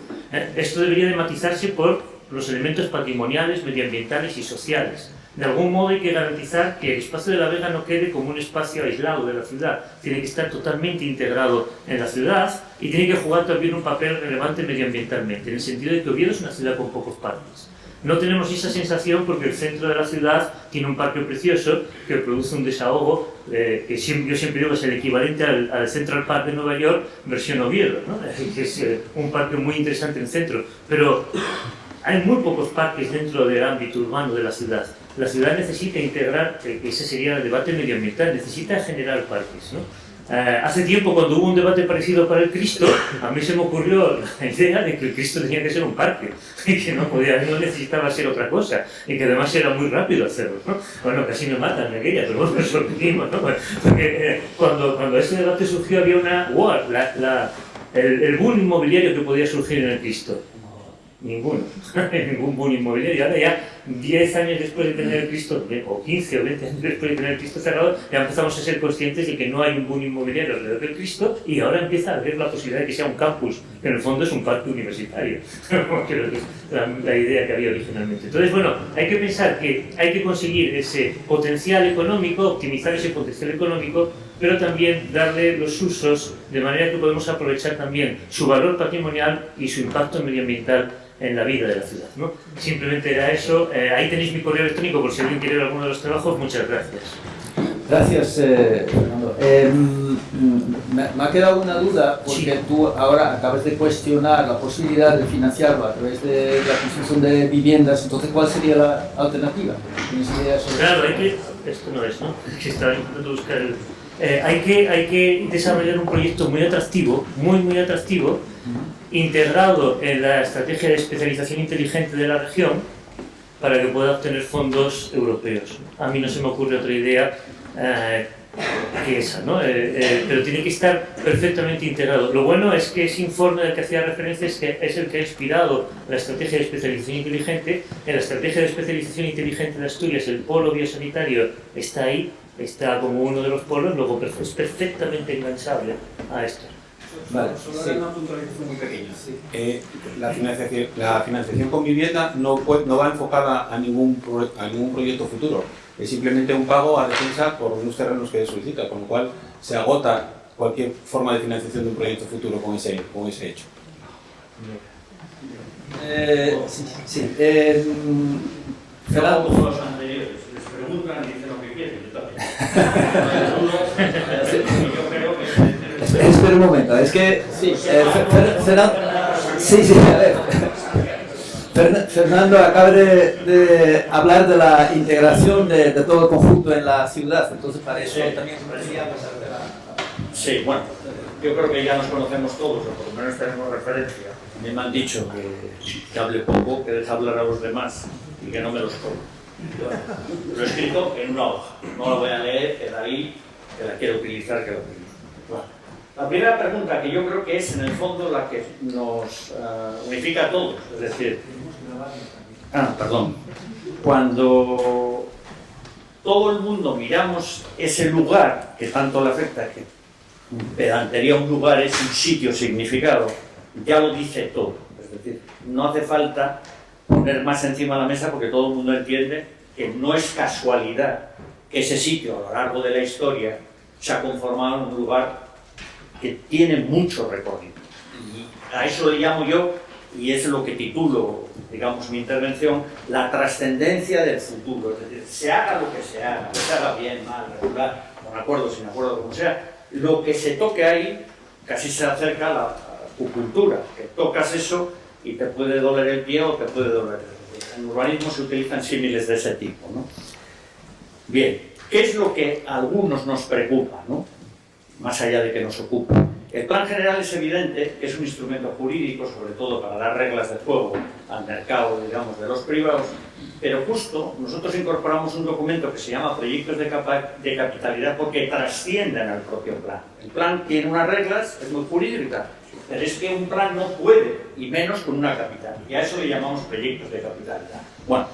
Esto debería de matizarse por los elementos patrimoniales, medioambientales y sociales. De algún modo hay que garantizar que el espacio de La Vega no quede como un espacio aislado de la ciudad. Tiene que estar totalmente integrado en la ciudad y tiene que jugar también un papel relevante medioambientalmente, en el sentido de que Oviedo es una ciudad con pocos parques. No tenemos esa sensación porque el centro de la ciudad tiene un parque precioso que produce un desahogo que yo siempre digo que es el equivalente al Central Park de Nueva York versión Oviedo, ¿no? Es un parque muy interesante en el centro, pero hay muy pocos parques dentro del ámbito urbano de la ciudad. La ciudad necesita integrar, ese sería el debate medioambiental, necesita generar parques, ¿no? Hace tiempo, cuando hubo un debate parecido para el Cristo, a mí se me ocurrió la idea de que el Cristo tenía que ser un parque y que no necesitaba ser otra cosa y que además era muy rápido hacerlo, ¿no? Bueno, casi me matan en aquella, pero bueno, eso lo mismo, ¿no? Porque cuando ese debate surgió había el boom inmobiliario que podía surgir en el Cristo. Ninguno, ningún boom inmobiliario. Ahora ya 10 años después de tener el Cristo, o 15 o 20 años después de tener el Cristo cerrado, ya empezamos a ser conscientes de que no hay un boom inmobiliario alrededor del Cristo y ahora empieza a haber la posibilidad de que sea un campus, que en el fondo es un parque universitario. Creo que es la idea que había originalmente. Entonces, bueno, hay que pensar que hay que conseguir ese potencial económico, optimizar ese potencial económico, pero también darle los usos de manera que podemos aprovechar también su valor patrimonial y su impacto medioambiental en la vida de la ciudad, ¿no? Simplemente era eso. Ahí tenéis mi correo electrónico por si alguien quiere ver alguno de los trabajos. Muchas gracias. Gracias, Fernando. Me ha quedado una duda porque sí. Tú ahora acabas de cuestionar la posibilidad de financiarlo a través de la construcción de viviendas. Entonces, ¿cuál sería la alternativa? ¿Tienes idea sobre claro, esto no es, ¿no? Que estaba intentando buscar hay que desarrollar un proyecto muy atractivo, muy atractivo, integrado en la estrategia de especialización inteligente de la región, para que pueda obtener fondos europeos. A mí no se me ocurre otra idea que esa, ¿no? Pero tiene que estar perfectamente integrado. Lo bueno es que ese informe del que hacía referencia es el que ha inspirado la estrategia de especialización inteligente. En la estrategia de especialización inteligente de Asturias, el polo biosanitario está ahí, está como uno de los polos, luego es perfectamente enganchable a esto. Vale, solo una puntualización muy pequeña. La financiación con vivienda no va enfocada a ningún proyecto futuro. Es simplemente un pago a defensa por unos terrenos que solicita, con lo cual se agota cualquier forma de financiación de un proyecto futuro con ese hecho. Sí. Fernando, como los anteriores, les preguntan y dicen lo que quieren, yo también. Yo creo que... Espera un momento, es que... Fernando... Sí, a ver. Fernando acaba de hablar de la integración de todo el conjunto en la ciudad, entonces para eso también quería pasar de la... Sí, bueno, yo creo que ya nos conocemos todos, o por lo menos tenemos referencia. A mí me han dicho que hable poco, que deje hablar a los demás y que no me los como. Lo he escrito en una hoja, no la voy a leer, queda ahí, que la quiero utilizar, que la utilizo. Bueno, la primera pregunta, que yo creo que es en el fondo la que nos unifica a todos, es decir, cuando todo el mundo miramos ese lugar que tanto le afecta, que pedantería un lugar es un sitio significado, ya lo dice todo. Es decir, no hace falta poner más encima de la mesa porque todo el mundo entiende que no es casualidad que ese sitio a lo largo de la historia se ha conformado en un lugar que tiene mucho recorrido. Y a eso le llamo yo, y es lo que titulo, digamos, mi intervención, la trascendencia del futuro. Es decir, se haga lo que se haga bien, mal, regular, con acuerdo, sin acuerdo, como sea, lo que se toque ahí casi se acerca a la acupuntura, que tocas eso y te puede doler el pie o te puede doler el pie. En urbanismo se utilizan símiles de ese tipo, ¿no? Bien, ¿qué es lo que a algunos nos preocupa, ¿no? Más allá de que nos ocupa? El plan general es evidente que es un instrumento jurídico, sobre todo para dar reglas de juego al mercado, digamos, de los privados, pero justo nosotros incorporamos un documento que se llama Proyectos de Capitalidad porque trascienden al propio plan. El plan tiene unas reglas, es muy jurídica, pero es que un plan no puede, y menos con una capital, y a eso le llamamos proyectos de capitalidad. Bueno,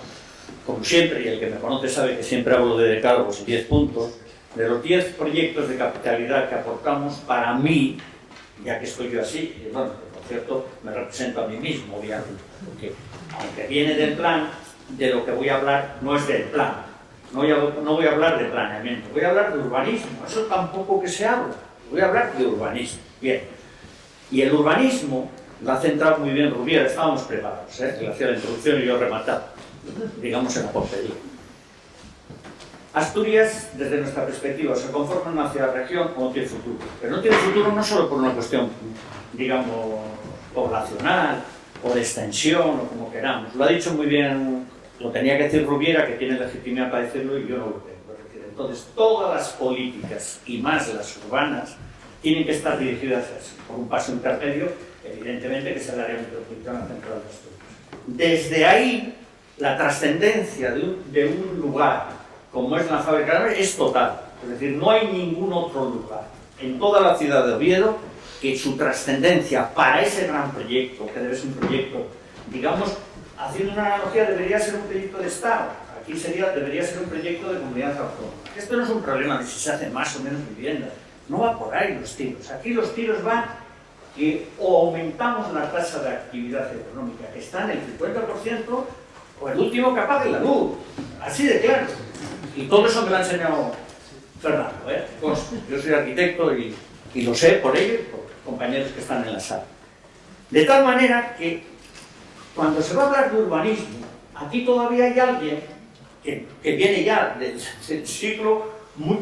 como siempre, y el que me conoce sabe que siempre hablo de decálogos y 10 puntos, de los 10 proyectos de capitalidad que aportamos, para mí, ya que estoy yo así, y bueno, por cierto, me represento a mí mismo, obviamente, porque aunque viene del plan, de lo que voy a hablar no es del plan, no voy a hablar de planeamiento, voy a hablar de urbanismo, eso tampoco que se habla, voy a hablar de urbanismo. Bien, y el urbanismo lo ha centrado muy bien Rubiera, estábamos preparados, él hacía la introducción y yo remataba, digamos en la portería. Asturias, desde nuestra perspectiva, se conforma en una ciudad-región o no tiene futuro. Pero no tiene futuro no solo por una cuestión, digamos, poblacional o de extensión o como queramos. Lo ha dicho muy bien, lo tenía que decir Rubiera, que tiene legitimidad para decirlo y yo no lo tengo. Es decir, entonces, todas las políticas y más las urbanas tienen que estar dirigidas por un paso intermedio, evidentemente, que es el área metropolitana central de Asturias. Desde ahí, la trascendencia de un lugar como es la fábrica de es total, es decir, no hay ningún otro lugar en toda la ciudad de Oviedo que su trascendencia para ese gran proyecto, que debe ser un proyecto, digamos, haciendo una analogía, debería ser un proyecto de Estado, aquí debería ser un proyecto de comunidad autónoma. Esto no es un problema de si se hace más o menos viviendas, no va por ahí los tiros, aquí los tiros van que o aumentamos la tasa de actividad económica, que está en el 50%, o el último que apague la luz, así de claro. Y todo eso me lo ha enseñado Fernando, pues yo soy arquitecto y lo sé por ello y por compañeros que están en la sala. De tal manera que cuando se va a hablar de urbanismo, aquí todavía hay alguien que viene ya del siglo muy,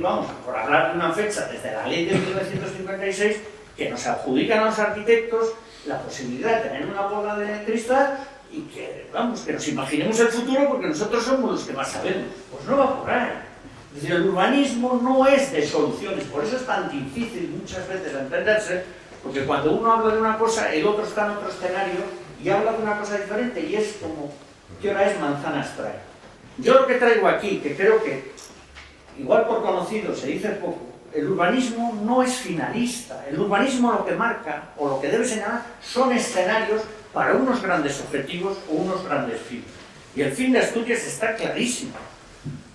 vamos, por hablar de una fecha, desde la ley de 1956, que nos adjudican a los arquitectos la posibilidad de tener una bola de cristal y que, vamos, que nos imaginemos el futuro porque nosotros somos los que más sabemos. Pues no va por ahí. Es decir, el urbanismo no es de soluciones, por eso es tan difícil muchas veces entenderse, porque cuando uno habla de una cosa, el otro está en otro escenario y habla de una cosa diferente, y es como, ¿qué hora es manzanas trae? Yo lo que traigo aquí, que creo que, igual por conocido, se dice poco, el urbanismo no es finalista. El urbanismo lo que marca, o lo que debe señalar, son escenarios para unos grandes objetivos o unos grandes fines. Y el fin de Asturias está clarísimo.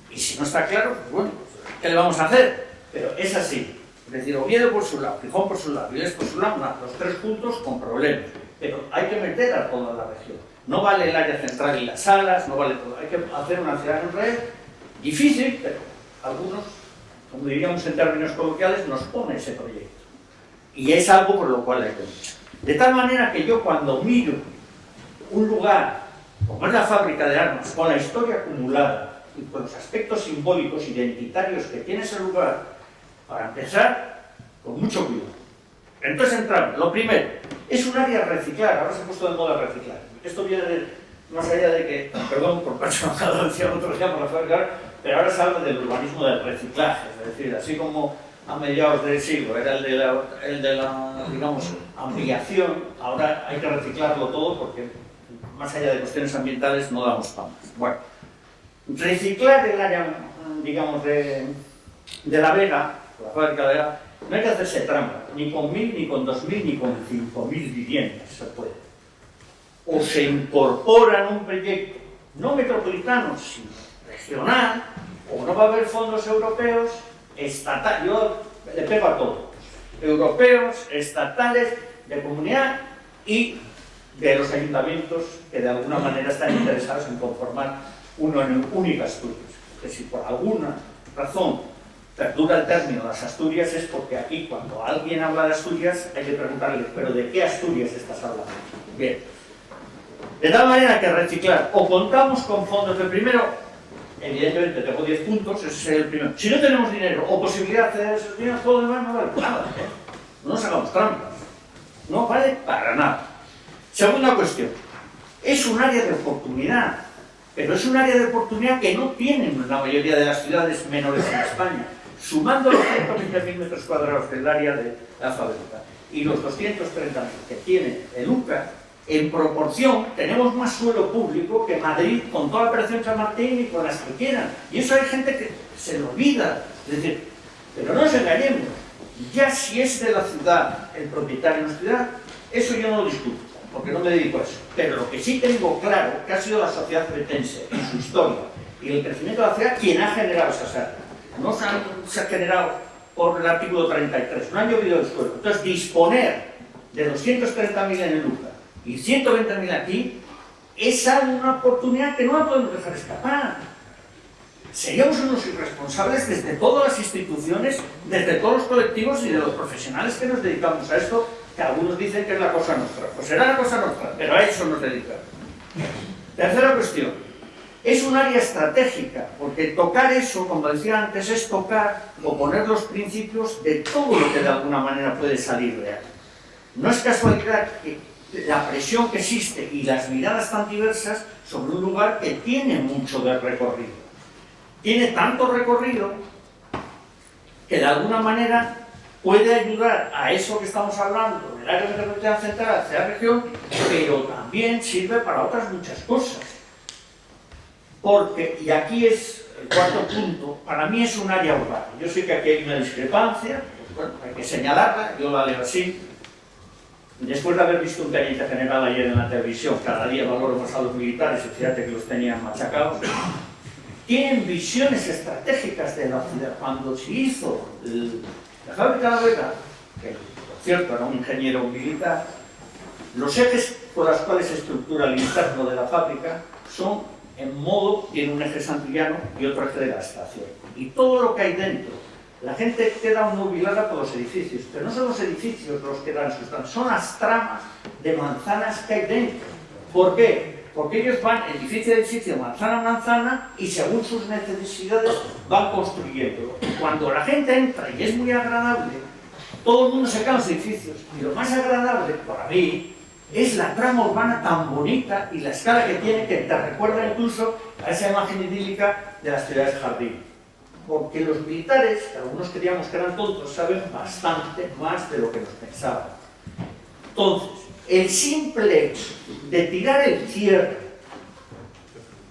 Y si no está claro, pues bueno, ¿qué le vamos a hacer? Pero es así. Es decir, Oviedo por su lado, Gijón por su lado, Viles por su lado, los tres juntos con problemas. Pero hay que meter a toda la región. No vale el área central y las salas, no vale todo. Hay que hacer una ciudad en red, difícil, pero algunos, como diríamos en términos coloquiales, nos pone ese proyecto. Y es algo por lo cual hay que luchar. De tal manera que yo cuando miro un lugar, como es la fábrica de armas, con la historia acumulada y con los aspectos simbólicos identitarios que tiene ese lugar, para empezar, con mucho cuidado. Entonces entramos. Lo primero, es un área a reciclar. Ahora se ha puesto de moda reciclar. Esto viene más allá de que, perdón por personalizar, decía otro día por la fábrica, pero ahora se habla del urbanismo del reciclaje. Es decir, así como a mediados del siglo era el de la digamos, ampliación, ahora hay que reciclarlo todo porque, más allá de cuestiones ambientales, no damos palmas. Bueno, reciclar el área, digamos, de la Vega, la fábrica de la Vega, no hay que hacerse trampa, ni con 1000, ni con 2000, ni con 5000 viviendas se puede. O se incorpora en un proyecto no metropolitano, sino regional, o no va a haber fondos europeos, estatales, yo le pego a todos, europeos, estatales, de comunidad y de los ayuntamientos que de alguna manera están interesados en conformar una única Asturias. Que si por alguna razón perdura el término las Asturias es porque aquí cuando alguien habla de Asturias hay que preguntarle, ¿pero de qué Asturias estás hablando? Bien. De tal manera que reciclar, o contamos con fondos del primero, evidentemente tengo 10 puntos, ese es el primero. Si no tenemos dinero o posibilidad de acceder a esos dineros, todo lo demás no vale nada. No nos hagamos trampas. No vale para nada. Segunda cuestión. Es un área de oportunidad, pero es un área de oportunidad que no tienen la mayoría de las ciudades menores en España. Sumando los 120.000 metros cuadrados del área de la fábrica y los 230.000 que tiene el UCA, en proporción tenemos más suelo público que Madrid con toda la operación Chamartín y con las que quieran. Y eso hay gente que se lo olvida. Es decir, pero no nos engañemos. Ya si es de la ciudad el propietario de la ciudad, eso yo no lo discuto, porque no me dedico a eso. Pero lo que sí tengo claro que ha sido la sociedad cretense en su historia y el crecimiento de la ciudad quien ha generado esas áreas. No se ha generado por el artículo 33, no han llovido el suelo. Entonces, disponer de 230.000 en el UCA y 120.000 aquí es una oportunidad que no la podemos dejar escapar. Seríamos unos irresponsables desde todas las instituciones, desde todos los colectivos y de los profesionales que nos dedicamos a esto, que algunos dicen que es la cosa nuestra. Pues será la cosa nuestra, pero a eso nos dedicamos. Tercera cuestión. Es un área estratégica, porque tocar eso, como decía antes, es tocar o poner los principios de todo lo que de alguna manera puede salir real. No es casualidad que la presión que existe y las miradas tan diversas sobre un lugar que tiene mucho de recorrido. Tiene tanto recorrido que de alguna manera puede ayudar a eso que estamos hablando, del área metropolitana central hacia la región, pero también sirve para otras muchas cosas. Porque, y aquí es el cuarto punto, para mí es un área urbana. Yo sé que aquí hay una discrepancia, pues bueno, hay que señalarla, yo la leo así. Después de haber visto un teniente general ayer en la televisión, cada día valoro más a los militares, y fíjate que los tenían machacados, tienen visiones estratégicas de la ciudad. Cuando se hizo la fábrica de la Vega, que por cierto era un ingeniero militar, los ejes por los cuales se estructura el interno de la fábrica son en modo, tiene un eje santillano y otro eje de la estación. Y todo lo que hay dentro, la gente queda movilada por los edificios, pero no son los edificios los que dan sustancia, son las tramas de manzanas que hay dentro. ¿Por qué? Porque ellos van edificio a edificio, manzana a manzana, y según sus necesidades van construyendo. Y cuando la gente entra y es muy agradable, todo el mundo se queda en los edificios. Y lo más agradable, para mí, es la trama urbana tan bonita y la escala que tiene, que te recuerda incluso a esa imagen idílica de las ciudades jardín. Porque los militares, que algunos creíamos que eran tontos, saben bastante más de lo que nos pensaban. Entonces, el simple hecho de tirar el cierre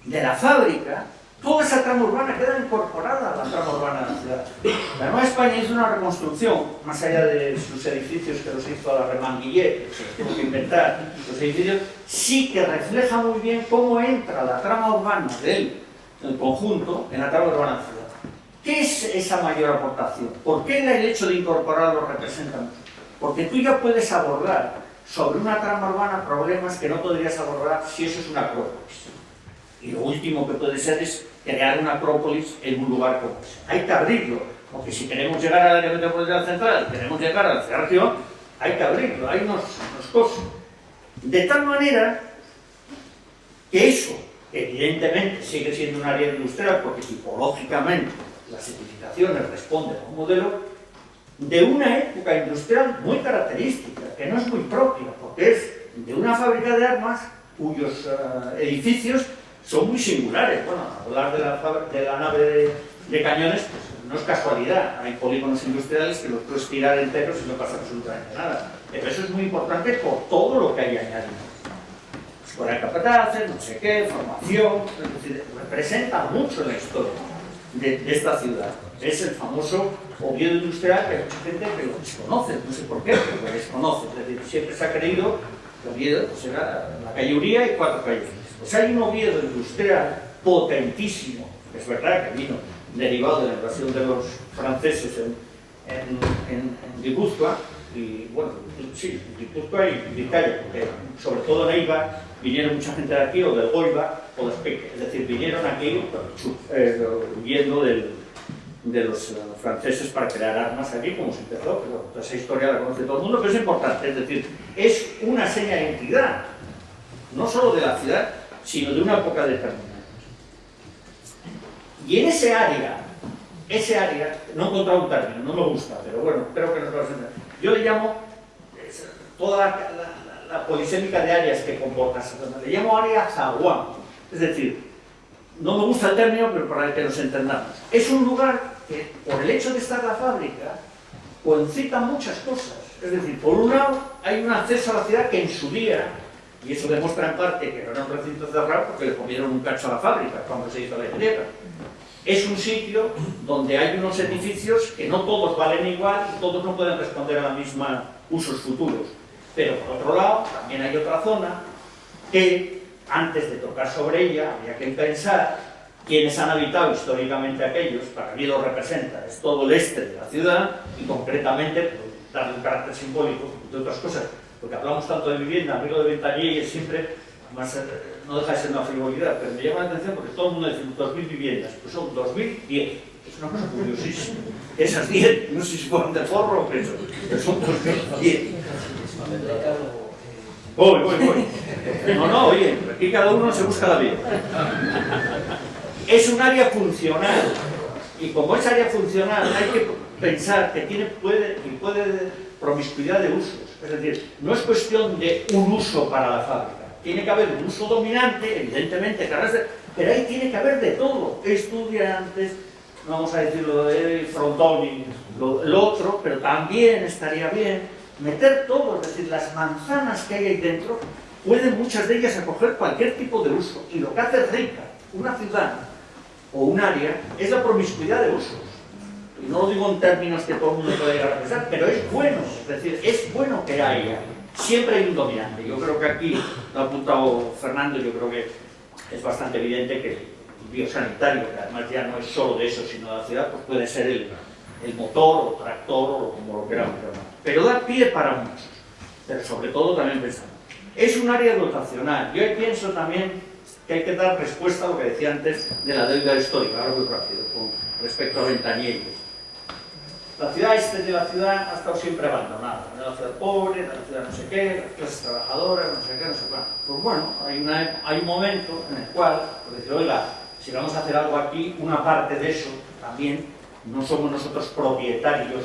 de la fábrica, toda esa trama urbana queda incorporada a la trama urbana de la ciudad. La Nueva España hizo una reconstrucción, más allá de sus edificios que los hizo a la Remanguillet, que se los tuvo que inventar, los edificios, sí que refleja muy bien cómo entra la trama urbana del conjunto en la trama urbana de la ciudad. ¿Qué es esa mayor aportación? ¿Por qué el hecho de incorporarlo representa mucho? Porque tú ya puedes abordar sobre una trama urbana problemas que no podrías abordar si eso es una acrópolis. Y lo último que puede ser es crear una acrópolis en un lugar como ese. Hay que abrirlo, porque si queremos llegar al área metropolitana central, queremos llegar a la región, hay que abrirlo, hay unos cosas. De tal manera que eso, evidentemente, sigue siendo un área industrial, porque tipológicamente las edificaciones responden a un modelo de una época industrial muy característica, que no es muy propia, porque es de una fábrica de armas cuyos edificios son muy singulares. Bueno, hablar de la nave de cañones pues, no es casualidad. Hay polígonos industriales que los puedes tirar enteros y no pasa absolutamente nada. Pero eso es muy importante por todo lo que hay añadido. Escuela de capataces, no sé qué, formación, es decir, representa mucho la historia de esta ciudad. Es el famoso Oviedo industrial, que hay mucha gente que lo desconoce, no sé por qué, pero lo desconoce. Es decir, siempre se ha creído que Oviedo pues, era la calle Uría y 4 calles. Pues hay un Oviedo industrial potentísimo, es verdad que vino derivado de la invasión de los franceses en Guipúzcoa, y bueno, sí, Guipúzcoa y Vizcaya, porque sobre todo en Eibar vinieron mucha gente de aquí, o del Goiba, o de Espeque, es decir, vinieron aquí huyendo de los franceses para crear armas aquí, como se empezó, pero toda esa historia la conoce todo el mundo, pero es importante, es decir, es una seña de identidad, no solo de la ciudad, sino de una época determinada. Y en ese área, no he encontrado un término, no me gusta, pero bueno, creo que nos lo entender. Yo le llamo toda la polisémica de áreas que comporta esa zona, le llamo área zaguán, es decir, no me gusta el término, pero para que nos entendamos. Es un lugar que, por el hecho de estar la fábrica, concita muchas cosas. Es decir, por un lado, hay un acceso a la ciudad que en su día, y eso demuestra en parte que no era un recinto cerrado porque le comieron un cacho a la fábrica cuando se hizo la Y. Es un sitio donde hay unos edificios que no todos valen igual y todos no pueden responder a la misma usos futuros. Pero por otro lado, también hay otra zona que, antes de tocar sobre ella, había que pensar quiénes han habitado históricamente aquellos. Para mí lo representa, es todo el este de la ciudad y concretamente darle un carácter simbólico de otras cosas. Porque hablamos tanto de vivienda, amigo de Ventanier, y es siempre, además no deja de ser una frivolidad, pero me llama la atención porque todo el mundo dice 2.000 viviendas, pues son 2.010. Es una cosa curiosísima. Esas 10, no sé si fueron de forro o peso, pero son 2.010. Voy. No, oye, aquí cada uno se busca la vida. Es un área funcional, y como es área funcional hay que pensar que puede promiscuidad de usos. Es decir, no es cuestión de un uso para la fábrica. Tiene que haber un uso dominante, evidentemente, pero ahí tiene que haber de todo. Estudiantes, no vamos a decirlo de frontón y lo otro, pero también estaría bien meter todo. Es decir, las manzanas que hay ahí dentro, pueden muchas de ellas acoger cualquier tipo de uso. Y lo que hace rica una ciudad o un área es la promiscuidad de usos. Y no lo digo en términos que todo el mundo puede llegar a pensar, pero es bueno, es decir, es bueno que haya. Siempre hay un dominante. Yo creo que aquí, lo ha apuntado Fernando, yo creo que es bastante evidente que el biosanitario, que además ya no es solo de eso, sino de la ciudad, pues puede ser el motor o tractor o como lo queramos llamar. Pero da pie para muchos, pero sobre todo también pensando. Es un área dotacional. Yo pienso también que hay que dar respuesta a lo que decía antes de la deuda histórica, ahora muy rápido, con respecto a Ventanier. La ciudad este de la ciudad ha estado siempre abandonada. De la ciudad pobre, de la ciudad no sé qué, las clases trabajadoras, no sé qué, no sé cuánto. Pues bueno, hay un momento en el cual, pues decir, oiga, si vamos a hacer algo aquí, una parte de eso también, no somos nosotros propietarios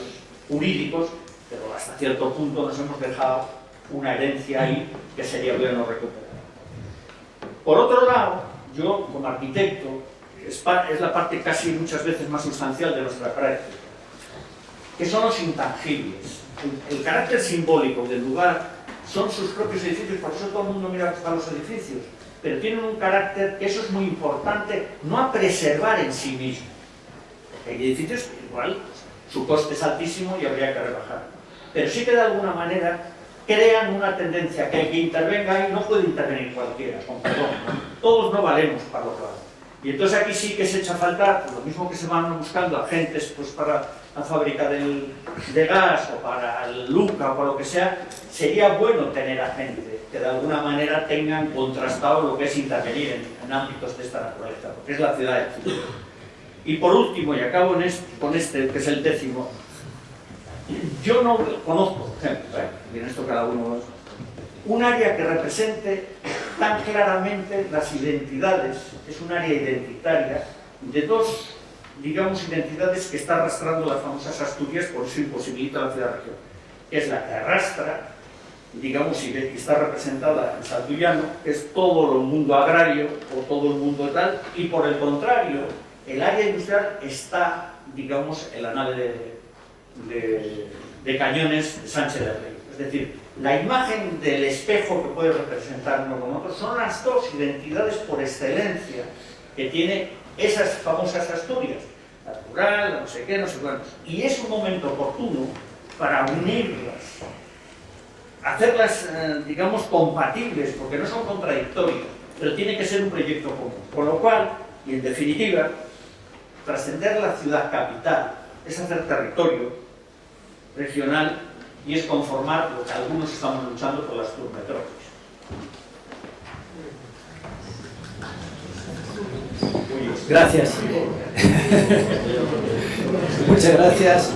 jurídicos, pero hasta cierto punto nos hemos dejado una herencia ahí que sería bueno recuperar. Por otro lado, yo como arquitecto, es la parte casi muchas veces más sustancial de nuestra práctica, que son los intangibles. El carácter simbólico del lugar son sus propios edificios, por eso todo el mundo mira a los edificios, pero tienen un carácter que eso es muy importante, no a preservar en sí mismo. Hay edificios que igual su coste es altísimo y habría que rebajar, pero sí que de alguna manera crean una tendencia que el que intervenga ahí no puede intervenir cualquiera, con perdón, ¿no? Todos no valemos para los lados. Y entonces aquí sí que se echa a faltar, pues lo mismo que se van buscando agentes pues para la fábrica de gas o para el Luca o para lo que sea, sería bueno tener a gente que de alguna manera tengan contrastado lo que es intervenir en ámbitos de esta naturaleza, porque es la ciudad del futuro. Y por último, y acabo con este, que es el 10º, yo no conozco, por ejemplo, y en esto cada uno, un área que represente tan claramente las identidades, es un área identitaria de dos, digamos, identidades que está arrastrando las famosas Asturias, por eso imposibilita la ciudad-región, que es la que arrastra, digamos, y que está representada en Santullano, que es todo el mundo agrario o todo el mundo tal, y por el contrario, el área industrial está, digamos, en la nave de cañones de Sánchez del Rey. Es decir, la imagen del espejo que puede representar uno con otro son las dos identidades por excelencia que tiene esas famosas Asturias, la rural, no sé qué, no sé cuántos. Y es un momento oportuno para unirlas, hacerlas, digamos, compatibles, porque no son contradictorias, pero tiene que ser un proyecto común. Con lo cual, y en definitiva, trascender la ciudad capital es hacer territorio regional y es conformar lo que algunos estamos luchando por las submetrópolis. Gracias. Muchas gracias.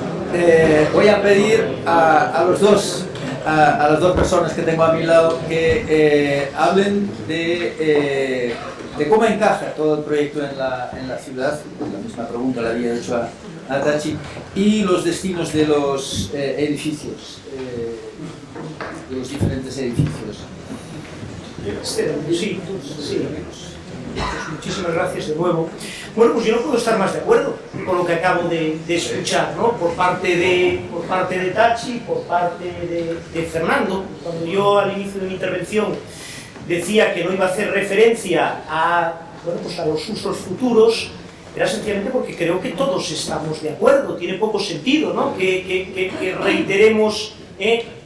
Voy a pedir a los dos, a las dos personas que tengo a mi lado que hablen de cómo encaja todo el proyecto en la ciudad. La misma pregunta la había hecho a Tachi, y los destinos de los edificios, de los diferentes edificios. Sí. Pues muchísimas gracias de nuevo. Bueno, pues yo no puedo estar más de acuerdo con lo que acabo de escuchar, ¿no? Por parte de Tachi, por parte de Fernando. Cuando yo al inicio de mi intervención decía que no iba a hacer referencia a, bueno, pues a los usos futuros, era sencillamente porque creo que todos estamos de acuerdo. Tiene poco sentido, ¿no? que reiteremos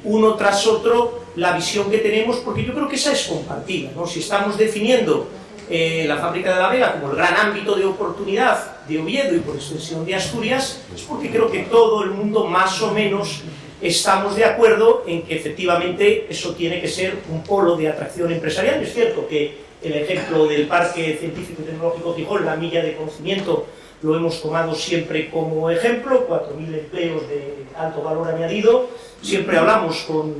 uno tras otro la visión que tenemos, porque yo creo que esa es compartida, ¿no? Si estamos definiendo la fábrica de la Vega como el gran ámbito de oportunidad de Oviedo y por extensión de Asturias, es porque creo que todo el mundo más o menos estamos de acuerdo en que efectivamente eso tiene que ser un polo de atracción empresarial. Es cierto que el ejemplo del Parque Científico y Tecnológico Gijón, la milla de conocimiento, lo hemos tomado siempre como ejemplo, 4.000 empleos de alto valor añadido. Siempre hablamos con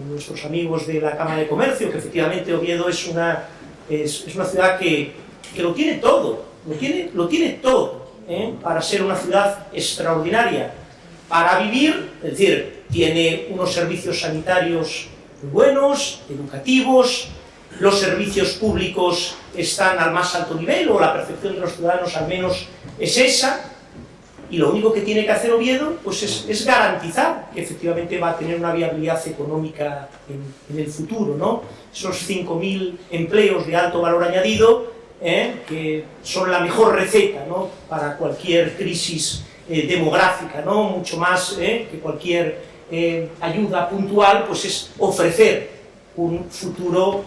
nuestros amigos de la Cámara de Comercio que efectivamente Oviedo es una ciudad que lo tiene todo, lo tiene todo, para ser una ciudad extraordinaria para vivir. Es decir, tiene unos servicios sanitarios muy buenos, educativos, los servicios públicos están al más alto nivel, o la percepción de los ciudadanos al menos es esa, y lo único que tiene que hacer Oviedo pues es garantizar que efectivamente va a tener una viabilidad económica en el futuro, ¿no? Esos 5.000 empleos de alto valor añadido, que son la mejor receta, ¿no? Para cualquier crisis demográfica, ¿no? Mucho más que cualquier ayuda puntual, pues es ofrecer un futuro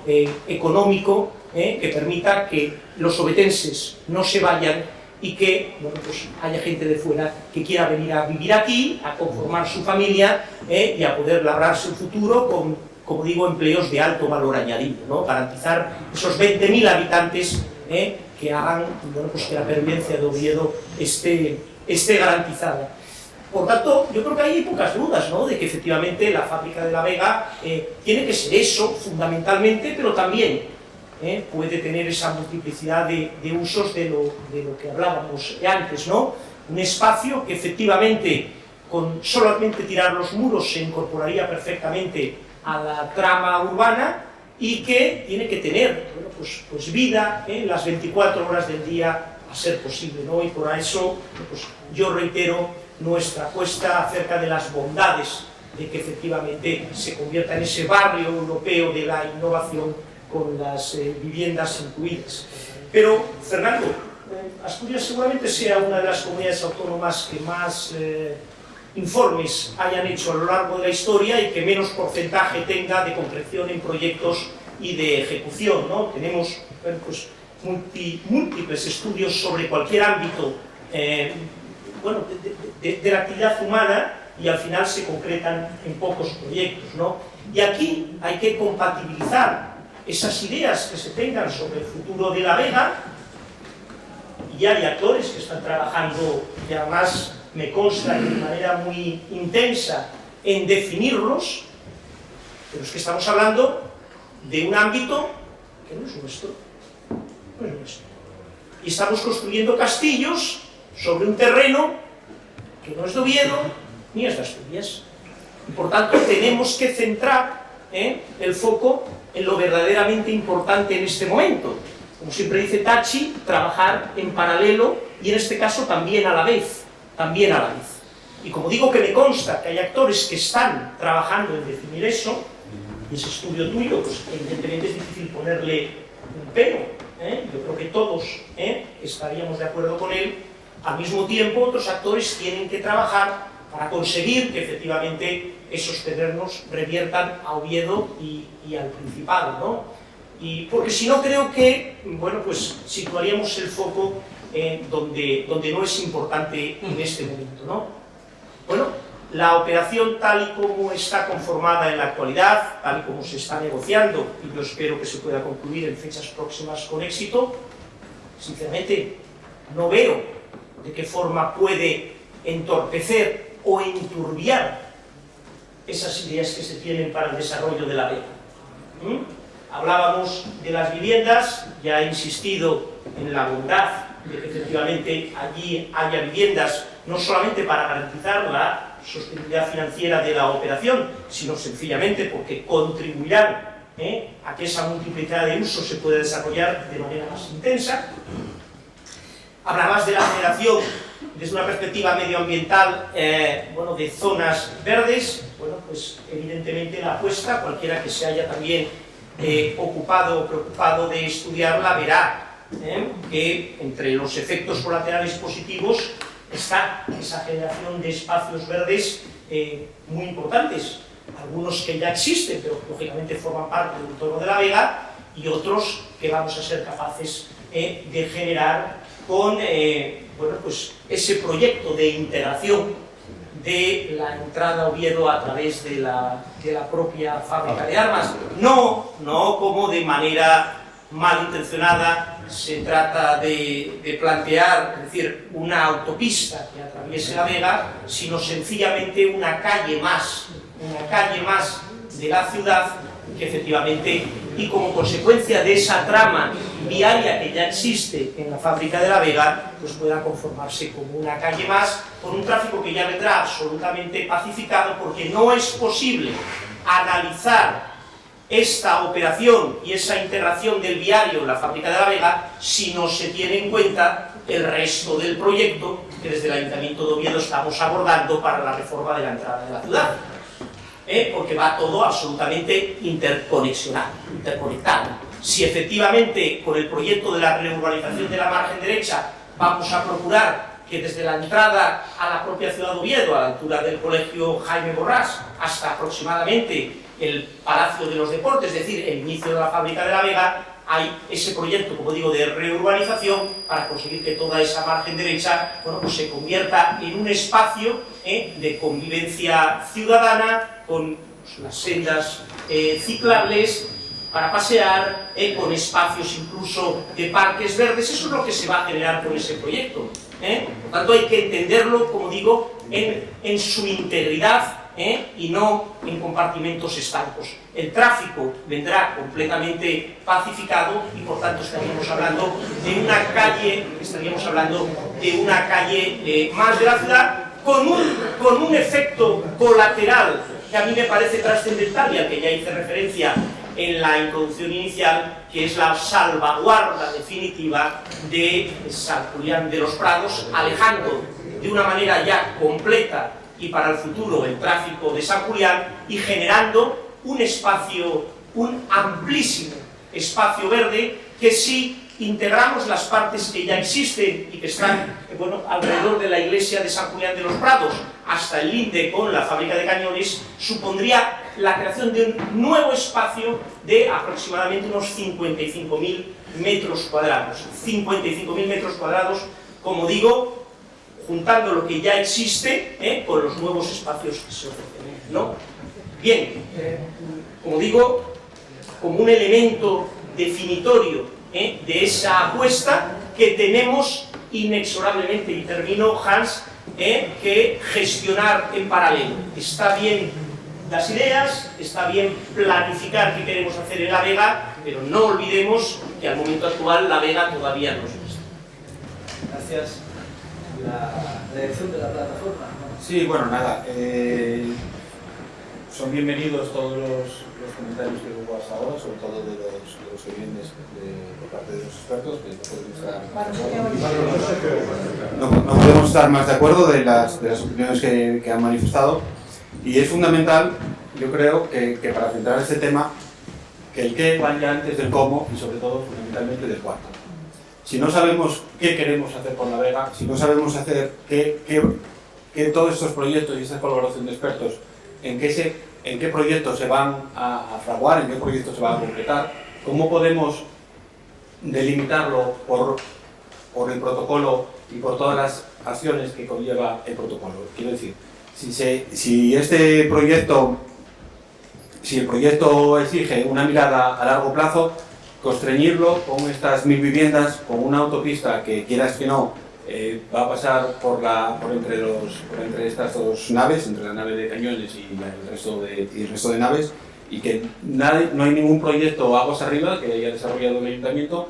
económico que permita que los ovetenses no se vayan y que, bueno, pues haya gente de fuera que quiera venir a vivir aquí, a conformar su familia y a poder labrarse un futuro con, como digo, empleos de alto valor añadido, ¿no? Garantizar esos 20.000 habitantes que hagan, bueno, pues que la pervivencia de Oviedo esté garantizada. Por tanto, yo creo que hay pocas dudas, ¿no? De que efectivamente la fábrica de la Vega tiene que ser eso fundamentalmente, pero también puede tener esa multiplicidad de usos de lo que hablábamos antes, ¿no? Un espacio que efectivamente con solamente tirar los muros se incorporaría perfectamente a la trama urbana y que tiene que tener, bueno, pues vida las 24 horas del día a ser posible, ¿no? Y por eso pues yo reitero nuestra apuesta acerca de las bondades de que efectivamente se convierta en ese barrio europeo de la innovación con las viviendas incluidas. Pero, Fernando, Asturias seguramente sea una de las comunidades autónomas que más informes hayan hecho a lo largo de la historia y que menos porcentaje tenga de concreción en proyectos y de ejecución, ¿no? Tenemos pues, múltiples estudios sobre cualquier ámbito bueno, de la actividad humana y al final se concretan en pocos proyectos, ¿no? Y aquí hay que compatibilizar esas ideas que se tengan sobre el futuro de la Vega, y hay actores que están trabajando, y además me consta de manera muy intensa en definirlos, pero es que estamos hablando de un ámbito que no es nuestro, no es nuestro. Y estamos construyendo castillos sobre un terreno que no es de Oviedo ni es de Asturias. Y por tanto tenemos que centrar el foco en lo verdaderamente importante en este momento. Como siempre dice Tachi, trabajar en paralelo y en este caso también a la vez, Y como digo que me consta que hay actores que están trabajando en definir eso, y ese estudio tuyo, pues evidentemente es difícil ponerle un pero, yo creo que todos estaríamos de acuerdo con él. Al mismo tiempo, otros actores tienen que trabajar para conseguir que efectivamente esos terrenos reviertan a Oviedo y al Principado, ¿no? Y porque si no creo que, bueno, pues situaríamos el foco donde no es importante en este momento, ¿no? Bueno, la operación tal y como está conformada en la actualidad, tal y como se está negociando, y yo espero que se pueda concluir en fechas próximas con éxito, sinceramente no veo de qué forma puede entorpecer o enturbiar esas ideas que se tienen para el desarrollo de la Vega. Hablábamos de las viviendas, ya he insistido en la bondad de que efectivamente allí haya viviendas, no solamente para garantizar la sostenibilidad financiera de la operación, sino sencillamente porque contribuirán a que esa multiplicidad de usos se pueda desarrollar de manera más intensa. Hablabas de la generación desde una perspectiva medioambiental, bueno, de zonas verdes. Bueno, pues evidentemente la apuesta, cualquiera que se haya también ocupado o preocupado de estudiarla, verá que entre los efectos colaterales positivos está esa generación de espacios verdes muy importantes, algunos que ya existen, pero lógicamente forman parte del entorno de la Vega, y otros que vamos a ser capaces de generar con bueno, pues ese proyecto de integración de la entrada a Oviedo a través de la propia fábrica de armas. No como de manera malintencionada se trata de plantear, es decir, una autopista que atraviese la Vega, sino sencillamente una calle más de la ciudad que efectivamente, y como consecuencia de esa trama viaria que ya existe en la fábrica de la Vega, pues pueda conformarse como una calle más, con un tráfico que ya vendrá absolutamente pacificado, porque no es posible analizar esta operación y esa integración del viario en la fábrica de la Vega si no se tiene en cuenta el resto del proyecto que desde el Ayuntamiento de Oviedo estamos abordando para la reforma de la entrada de la ciudad. Porque va todo absolutamente interconectado. Si efectivamente con el proyecto de la reurbanización de la margen derecha vamos a procurar que desde la entrada a la propia ciudad de Oviedo, a la altura del colegio Jaime Borrás, hasta aproximadamente el Palacio de los Deportes, es decir, el inicio de la fábrica de la Vega, hay ese proyecto, como digo, de reurbanización para conseguir que toda esa margen derecha, bueno, pues se convierta en un espacio de convivencia ciudadana, con pues, las sendas ciclables para pasear, con espacios incluso de parques verdes. Eso es lo que se va a generar con ese proyecto. Por tanto, hay que entenderlo, como digo, en su integridad, y no en compartimentos estancos. El tráfico vendrá completamente pacificado y por tanto estaríamos hablando de una calle más de la ciudad, con un efecto colateral que a mí me parece trascendental y al que ya hice referencia en la introducción inicial, que es la salvaguarda definitiva de San Julián de los Prados, alejando de una manera ya completa y para el futuro el tráfico de San Julián, y generando un espacio, un amplísimo espacio verde, que si integramos las partes que ya existen y que están alrededor de la iglesia de San Julián de los Prados hasta el linde con la fábrica de cañones, supondría la creación de un nuevo espacio de aproximadamente unos 55.000 metros cuadrados. 55.000 metros cuadrados, como digo, juntando lo que ya existe con los nuevos espacios que se ofrecen, ¿no? Bien, como digo, como un elemento definitorio de esa apuesta que tenemos inexorablemente, y termino, Hans, que gestionar en paralelo. Está bien las ideas, está bien planificar qué queremos hacer en La Vega, pero no olvidemos que al momento actual La Vega todavía no es nuestra. Gracias. La dirección de la plataforma. Sí, bueno, nada. Son bienvenidos todos los comentarios que hubo hasta ahora, sobre todo de los que vienen por parte de los expertos, que no podemos estar más de acuerdo de las opiniones que han manifestado. Y es fundamental, yo creo, que para centrar este tema, que el qué vaya antes del cómo y sobre todo fundamentalmente del cuánto. Si no sabemos qué queremos hacer con La Vega, si no sabemos hacer que todos estos proyectos y esta colaboración de expertos, en qué proyectos se van a fraguar, en qué proyectos se van a concretar, cómo podemos delimitarlo por el protocolo y por todas las acciones que conlleva el protocolo. Quiero decir, si el proyecto exige una mirada a largo plazo, constreñirlo con estas 1000 viviendas, con una autopista que, quieras que no, va a pasar por entre estas dos naves, entre la nave de cañones y el resto de naves, y que no hay ningún proyecto aguas arriba que haya desarrollado el ayuntamiento,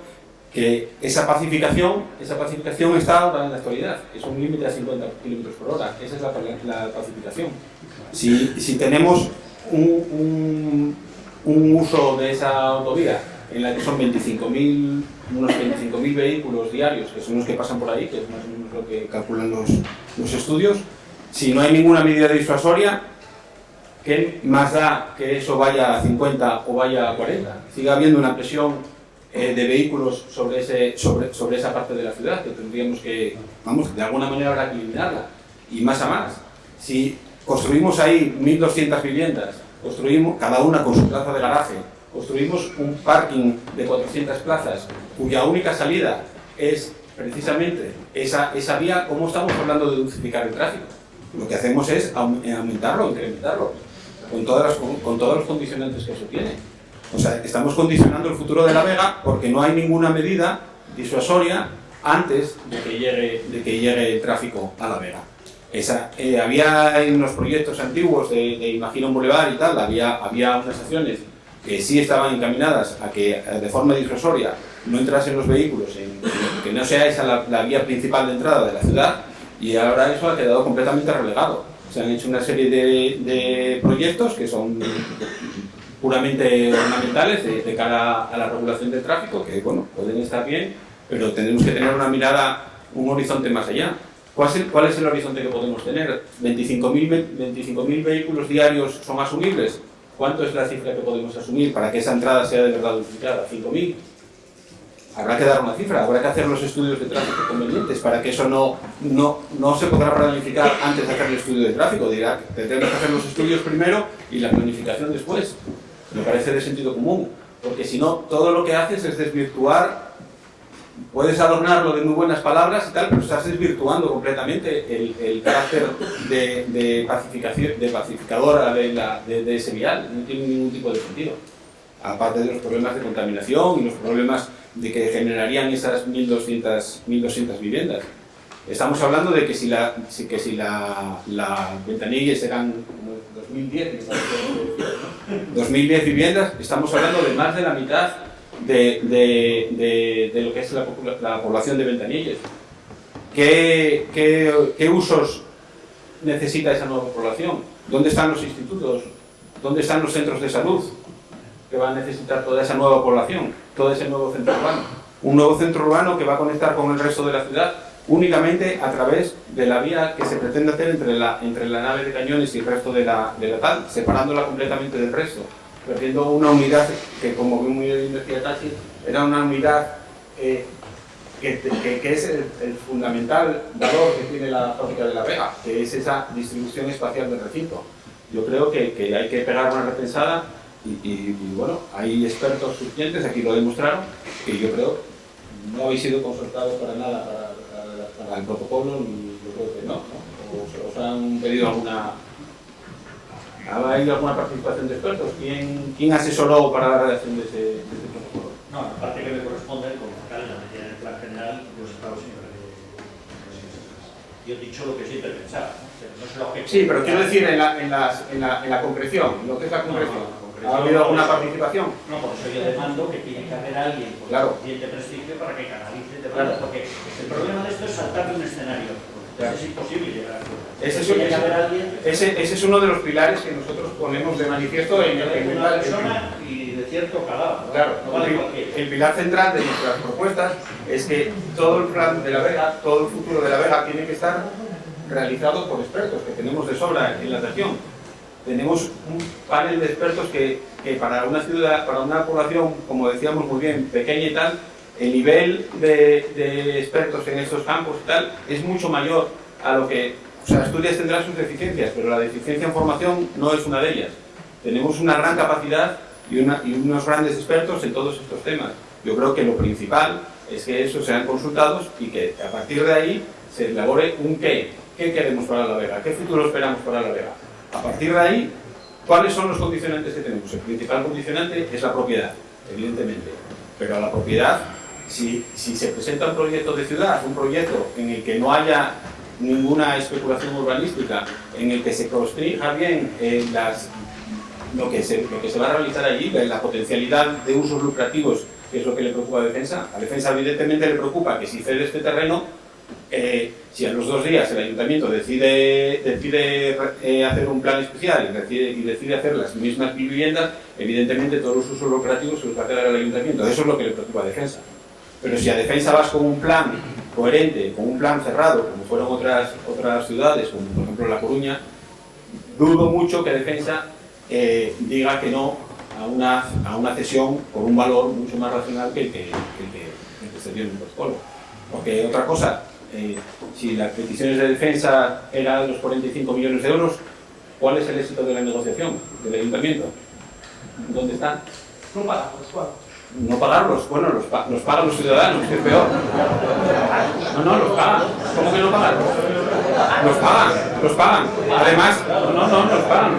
que esa pacificación está ahora en la actualidad, es un límite a 50 km/h, esa es la pacificación. Si tenemos un uso de esa autovía en la que son unos 25.000 vehículos diarios, que son los que pasan por ahí, que es más o menos lo que calculan los estudios, si no hay ninguna medida disuasoria, ¿qué más da que eso vaya a 50 o vaya a 40? Sigue habiendo una presión de vehículos sobre esa parte de la ciudad, que tendríamos que, de alguna manera habrá que eliminarla, y más a más. Si construimos ahí 1.200 viviendas, construimos cada una con su plaza de garaje, construimos un parking de 400 plazas, cuya única salida es precisamente esa vía, ¿cómo estamos hablando de dulcificar el tráfico? Lo que hacemos es aumentarlo, incrementarlo, con todos los condicionantes que eso tiene. O sea, estamos condicionando el futuro de La Vega porque no hay ninguna medida disuasoria antes de que llegue el tráfico a La Vega. Había en los proyectos antiguos de Imagina un Boulevard y tal, había unas acciones que sí estaban encaminadas a que de forma disuasoria no entrasen los vehículos, que no sea esa la vía principal de entrada de la ciudad, y ahora eso ha quedado completamente relegado. Se han hecho una serie de proyectos que son puramente ornamentales de cara a la regulación del tráfico, que bueno, pueden estar bien, pero tenemos que tener una mirada, un horizonte más allá. ¿Cuál es el horizonte que podemos tener? ¿25.000 vehículos diarios son asumibles? ¿Cuánto es la cifra que podemos asumir para que esa entrada sea de verdad duplicada? ¿5.000? Habrá que dar una cifra, habrá que hacer los estudios de tráfico convenientes para que eso no se podrá planificar antes de hacer el estudio de tráfico. Dirá que tendremos que hacer los estudios primero y la planificación después. Me parece de sentido común, porque si no, todo lo que haces es desvirtuar. Puedes adornarlo de muy buenas palabras y tal, pero estás desvirtuando completamente el carácter de pacificadora de ese vial. No tiene ningún tipo de sentido. Aparte de los problemas de contaminación y los problemas de que generarían esas 1.200 viviendas. Estamos hablando de que si la ventanilla serán 2010 viviendas, estamos hablando de más de la mitad de lo que es la población de Ventanilles. ¿Qué usos necesita esa nueva población? ¿Dónde están los institutos? ¿Dónde están los centros de salud que va a necesitar toda esa nueva población, todo ese nuevo centro urbano? Un nuevo centro urbano que va a conectar con el resto de la ciudad, únicamente a través de la vía que se pretende hacer entre la nave de cañones y el resto de la tal, separándola completamente del resto, perdiendo una unidad que, como muy bien decía Tachi, era una unidad que es el fundamental valor que tiene la fábrica de La Vega, que es esa distribución espacial del recinto. Yo creo que hay que pegar una repensada y bueno, hay expertos suficientes, aquí lo demostraron, que yo creo no habéis sido consultados para nada para el protocolo, ni yo creo que no. ¿Os han pedido alguna... ¿Ha habido alguna participación de expertos? ¿Quién asesoró para la redacción de ese protocolo? No, la parte que me corresponde, como tal, la metida en el plan general, pues estaba siempre. Yo he dicho lo que siempre pensaba, ¿no? Pero no es el objetivo. Sí, pero quiero decir en la concreción, lo que es la concreción. ¿Ha habido alguna participación? No, por eso yo demando que tiene que haber alguien con suficiente prestigio para que canalice de verdad, porque el problema de esto es saltar de un escenario. Es imposible llegar a ese es uno de los pilares que nosotros ponemos de manifiesto en una persona y de cierto calado. Claro, no vale el pilar central de nuestras propuestas es que todo el plan de La Vega, todo el futuro de La Vega tiene que estar realizado por expertos que tenemos de sobra en la región. Tenemos un panel de expertos que para una ciudad, para una población, como decíamos muy bien, pequeña y tal, el nivel de expertos en estos campos y tal es mucho mayor a lo que... O sea, Asturias tendrá sus deficiencias, pero la deficiencia en formación no es una de ellas. Tenemos una gran capacidad y unos grandes expertos en todos estos temas. Yo creo que lo principal es que esos sean consultados y que a partir de ahí se elabore un qué. ¿Qué queremos para La Vega? ¿Qué futuro esperamos para La Vega? A partir de ahí, ¿cuáles son los condicionantes que tenemos? El principal condicionante es la propiedad, evidentemente. Pero a la propiedad, si se presenta un proyecto de ciudad, un proyecto en el que no haya ninguna especulación urbanística, en el que se construya bien lo que se va a realizar allí, la potencialidad de usos lucrativos, que es lo que le preocupa a Defensa. A Defensa evidentemente le preocupa que si cede este terreno, si a los 2 días el ayuntamiento decide hacer un plan especial y decide hacer las mismas viviendas, evidentemente todos los usos lucrativos se los va a quedar al ayuntamiento. Eso es lo que le preocupa a Defensa. Pero si a Defensa vas con un plan coherente, con un plan cerrado, como fueron otras ciudades, como por ejemplo La Coruña, dudo mucho que Defensa diga que no a una cesión con un valor mucho más racional que el que se dio en el protocolo. Porque otra cosa, si las peticiones de Defensa eran los 45 millones de euros, ¿cuál es el éxito de la negociación del ayuntamiento? ¿Dónde están? No pagamos, ¿cuál? No pagarlos, bueno, los pagan los ciudadanos, que es peor. No, los pagan. ¿Cómo que no pagan? Los pagan. Además, no, los pagan.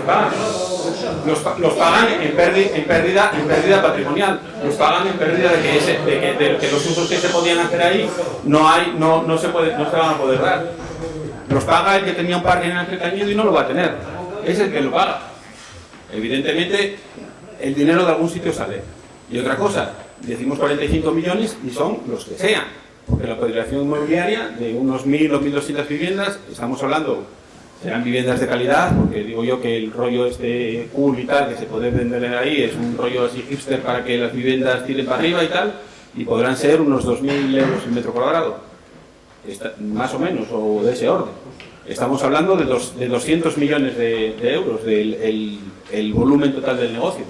Los pagan en pérdida patrimonial. Los pagan en pérdida de que los usos que se podían hacer ahí no se van a poder dar. Los paga el que tenía un parque en Ángel Cañedo y no lo va a tener. Es el que lo paga. Evidentemente, el dinero de algún sitio sale. Y otra cosa, decimos 45 millones y son los que sean, porque la Federación Inmobiliaria de unos 1.000 o 1.200 viviendas, estamos hablando, serán viviendas de calidad, porque digo yo que el rollo este cool y tal, que se puede vender ahí, es un rollo así hipster para que las viviendas tiren para arriba y tal, y podrán ser unos 2.000 euros el metro cuadrado, más o menos, o de ese orden. Estamos hablando de 200 millones de euros, el volumen total del negocio.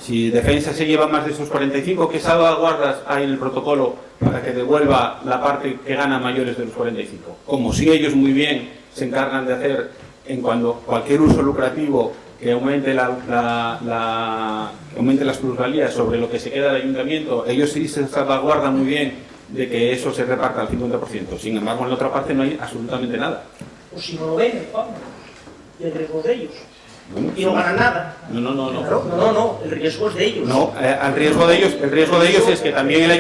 Si Defensa se lleva más de esos 45, ¿qué salvaguardas hay en el protocolo para que devuelva la parte que gana mayores de los 45? Como si ellos muy bien se encargan de hacer en cuando cualquier uso lucrativo que aumente las plusvalías sobre lo que se queda del ayuntamiento, ellos sí se salvaguardan muy bien de que eso se reparta al 50%. Sin embargo, en la otra parte no hay absolutamente nada. O si no lo ven, Pablo, y el riesgo de ellos. Bueno, Y no ganan nada. No. Claro, no, el riesgo es de ellos. No, el riesgo de ellos es que también el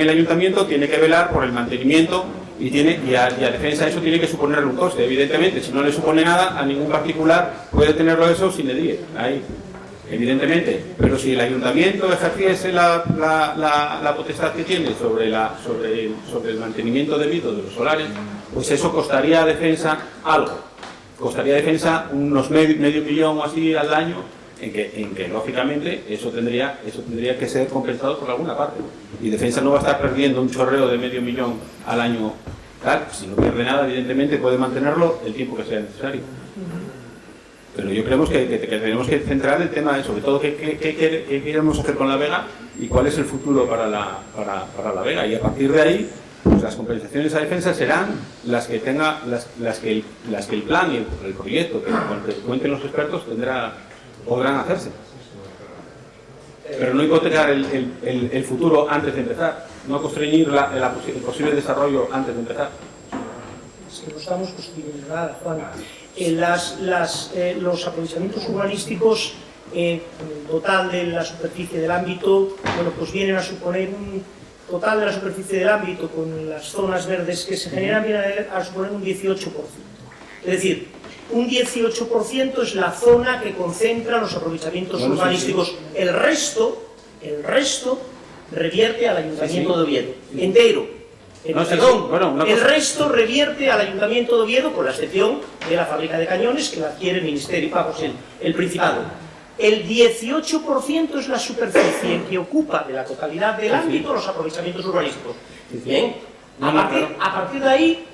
ayuntamiento tiene que velar por el mantenimiento y a Defensa eso tiene que suponerle un coste. Evidentemente, si no le supone nada, a ningún particular puede tenerlo eso sin medir. Ahí, evidentemente. Pero si el ayuntamiento ejerciese la potestad que tiene sobre el mantenimiento debido de los solares, pues eso costaría a Defensa algo. Costaría Defensa unos medio millón o así al año, en que lógicamente eso tendría que ser compensado por alguna parte. Y Defensa no va a estar perdiendo un chorreo de medio millón al año tal, si no pierde nada, evidentemente puede mantenerlo el tiempo que sea necesario. Pero yo creo que tenemos que centrar el tema de, sobre todo, qué queremos hacer con la Vega y cuál es el futuro para la Vega. Y a partir de ahí, pues las compensaciones a defensa serán las que el plan y el proyecto que cuenten los expertos podrán hacerse. Pero no hipotecar el futuro antes de empezar, no constreñir el posible desarrollo antes de empezar. Es que no estamos construyendo nada, Juan. Los aprovechamientos urbanísticos, el total de la superficie del ámbito, bueno, pues vienen a suponer un total de la superficie del ámbito con las zonas verdes que se generan, viene a suponer un 18%. Es decir, un 18% es la zona que concentra los aprovechamientos urbanísticos. El resto revierte al Ayuntamiento de Oviedo, entero. El resto revierte al Ayuntamiento de Oviedo, con la excepción de la fábrica de cañones que la adquiere el Ministerio, el Principado. El 18% es la superficie que ocupa de la totalidad del ámbito los aprovechamientos urbanísticos. Bien, a partir de ahí,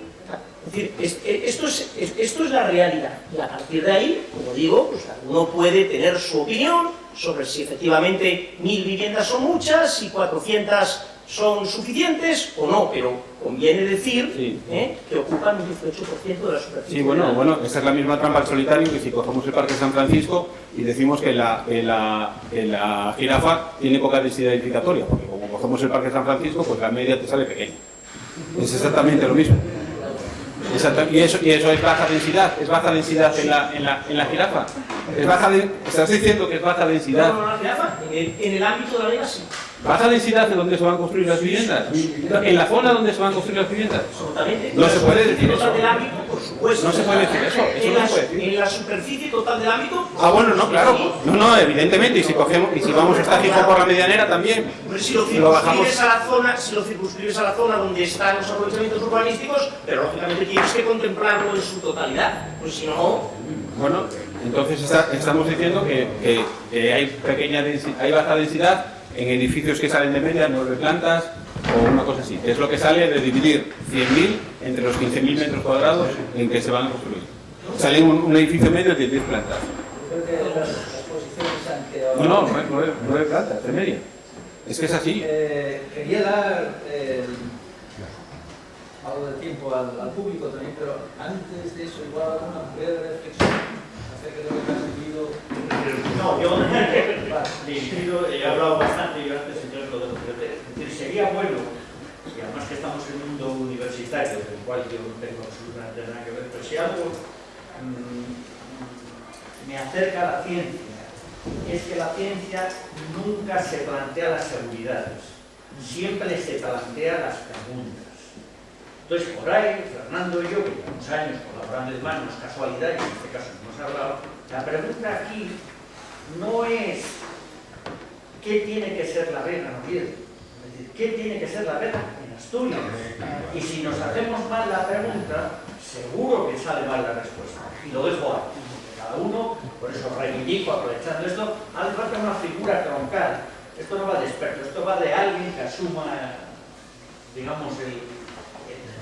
es decir, esto es la realidad. Y a partir de ahí, como digo, pues uno puede tener su opinión sobre si efectivamente 1000 viviendas son muchas, si 400 son suficientes o no, pero conviene decir que ocupan un 18% de la superficie. Sí, bueno, esa es la misma trampa al solitario que si cogemos el Parque San Francisco y decimos que la jirafa tiene poca densidad edificatoria, porque como cogemos el Parque San Francisco, pues la media te sale pequeña. Es exactamente lo mismo. Y eso es baja densidad en la jirafa. ¿Estás diciendo que es baja densidad? No, la jirafa, en el ámbito de la Vega sí. ¿Baja densidad en donde se van a construir las viviendas? ¿En la zona donde se van a construir las viviendas? Absolutamente. No se puede decir eso. Del ámbito, por supuesto. No se puede decir eso. Eso no se puede decir. En la superficie total del ámbito. Bueno, no, claro. No, evidentemente. Y si vamos hasta Gijón por la Medianera también. Si lo circunscribes a la zona donde están los aprovechamientos urbanísticos, pero lógicamente tienes que contemplarlo en su totalidad. Pues si no. Bueno, entonces estamos diciendo que hay baja densidad en edificios que salen de media, 9 plantas o una cosa así. Es lo que sale de dividir 100.000 entre los 15.000 metros cuadrados en que se van a construir. Sale un edificio medio de 10 plantas. Creo que las posiciones han quedado... No, 9 plantas de media. Es que es así. Quería dar algo de tiempo al público también, pero antes de eso, igual una breve reflexión acerca de lo que has vivido. No, yo he hablado bastante, yo antes señor lo dejo de decir, sería bueno, y además que estamos en un mundo universitario, del cual yo no tengo absolutamente nada que ver, pero si algo me acerca a la ciencia, es que la ciencia nunca se plantea las seguridades, siempre se plantea las preguntas. Entonces, por ahí, Fernando y yo, que llevamos años colaborando, además no es casualidad, y en este caso hemos hablado, la pregunta aquí no es qué tiene que ser la Vega en Oviedo, es decir, qué tiene que ser la Vega en Asturias. Y si nos hacemos mal la pregunta, seguro que sale mal la respuesta. Y lo dejo ahí. Cada uno, por eso reivindico, aprovechando esto, hace falta una figura troncal. Esto no va de experto, esto va de alguien que asuma, digamos,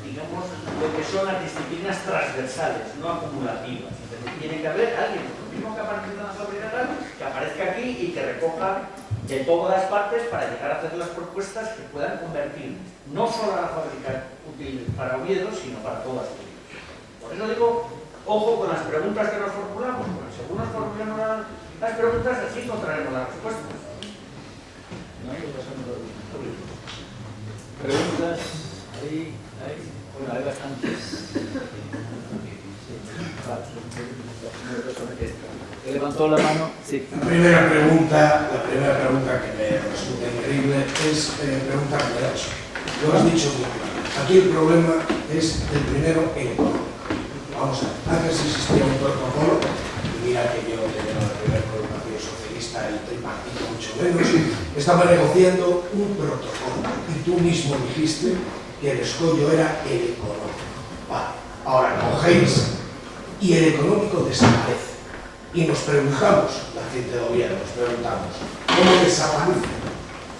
lo que son las disciplinas transversales, no acumulativas. Es decir, tiene que haber alguien, lo mismo que aparece en la fábrica tal, que aparezca aquí y que recoja de todas partes para llegar a hacer las propuestas que puedan convertir no solo a la fábrica útil para Oviedo, sino para todas las Oviedo. Por eso digo, ojo con las preguntas que nos formulamos, porque según nos formulamos las preguntas, así encontraremos las respuestas. Preguntas, ahí. Bueno, hay bastantes. Que levantó la mano. Sí. La primera pregunta que me resulta increíble es pregunta generosa. Lo has dicho muy claro. Aquí el problema es el primero económico. Vamos a ver, antes existía un protocolo, y mira que yo tenía la primera con el Partido Socialista, el tripartito mucho menos, estaba negociando un protocolo y tú mismo dijiste que el escollo era el económico. Vale, ahora cogéis y el económico desaparece. Y nos preguntamos, la gente de Oviedo, nos preguntamos, ¿cómo desaparece?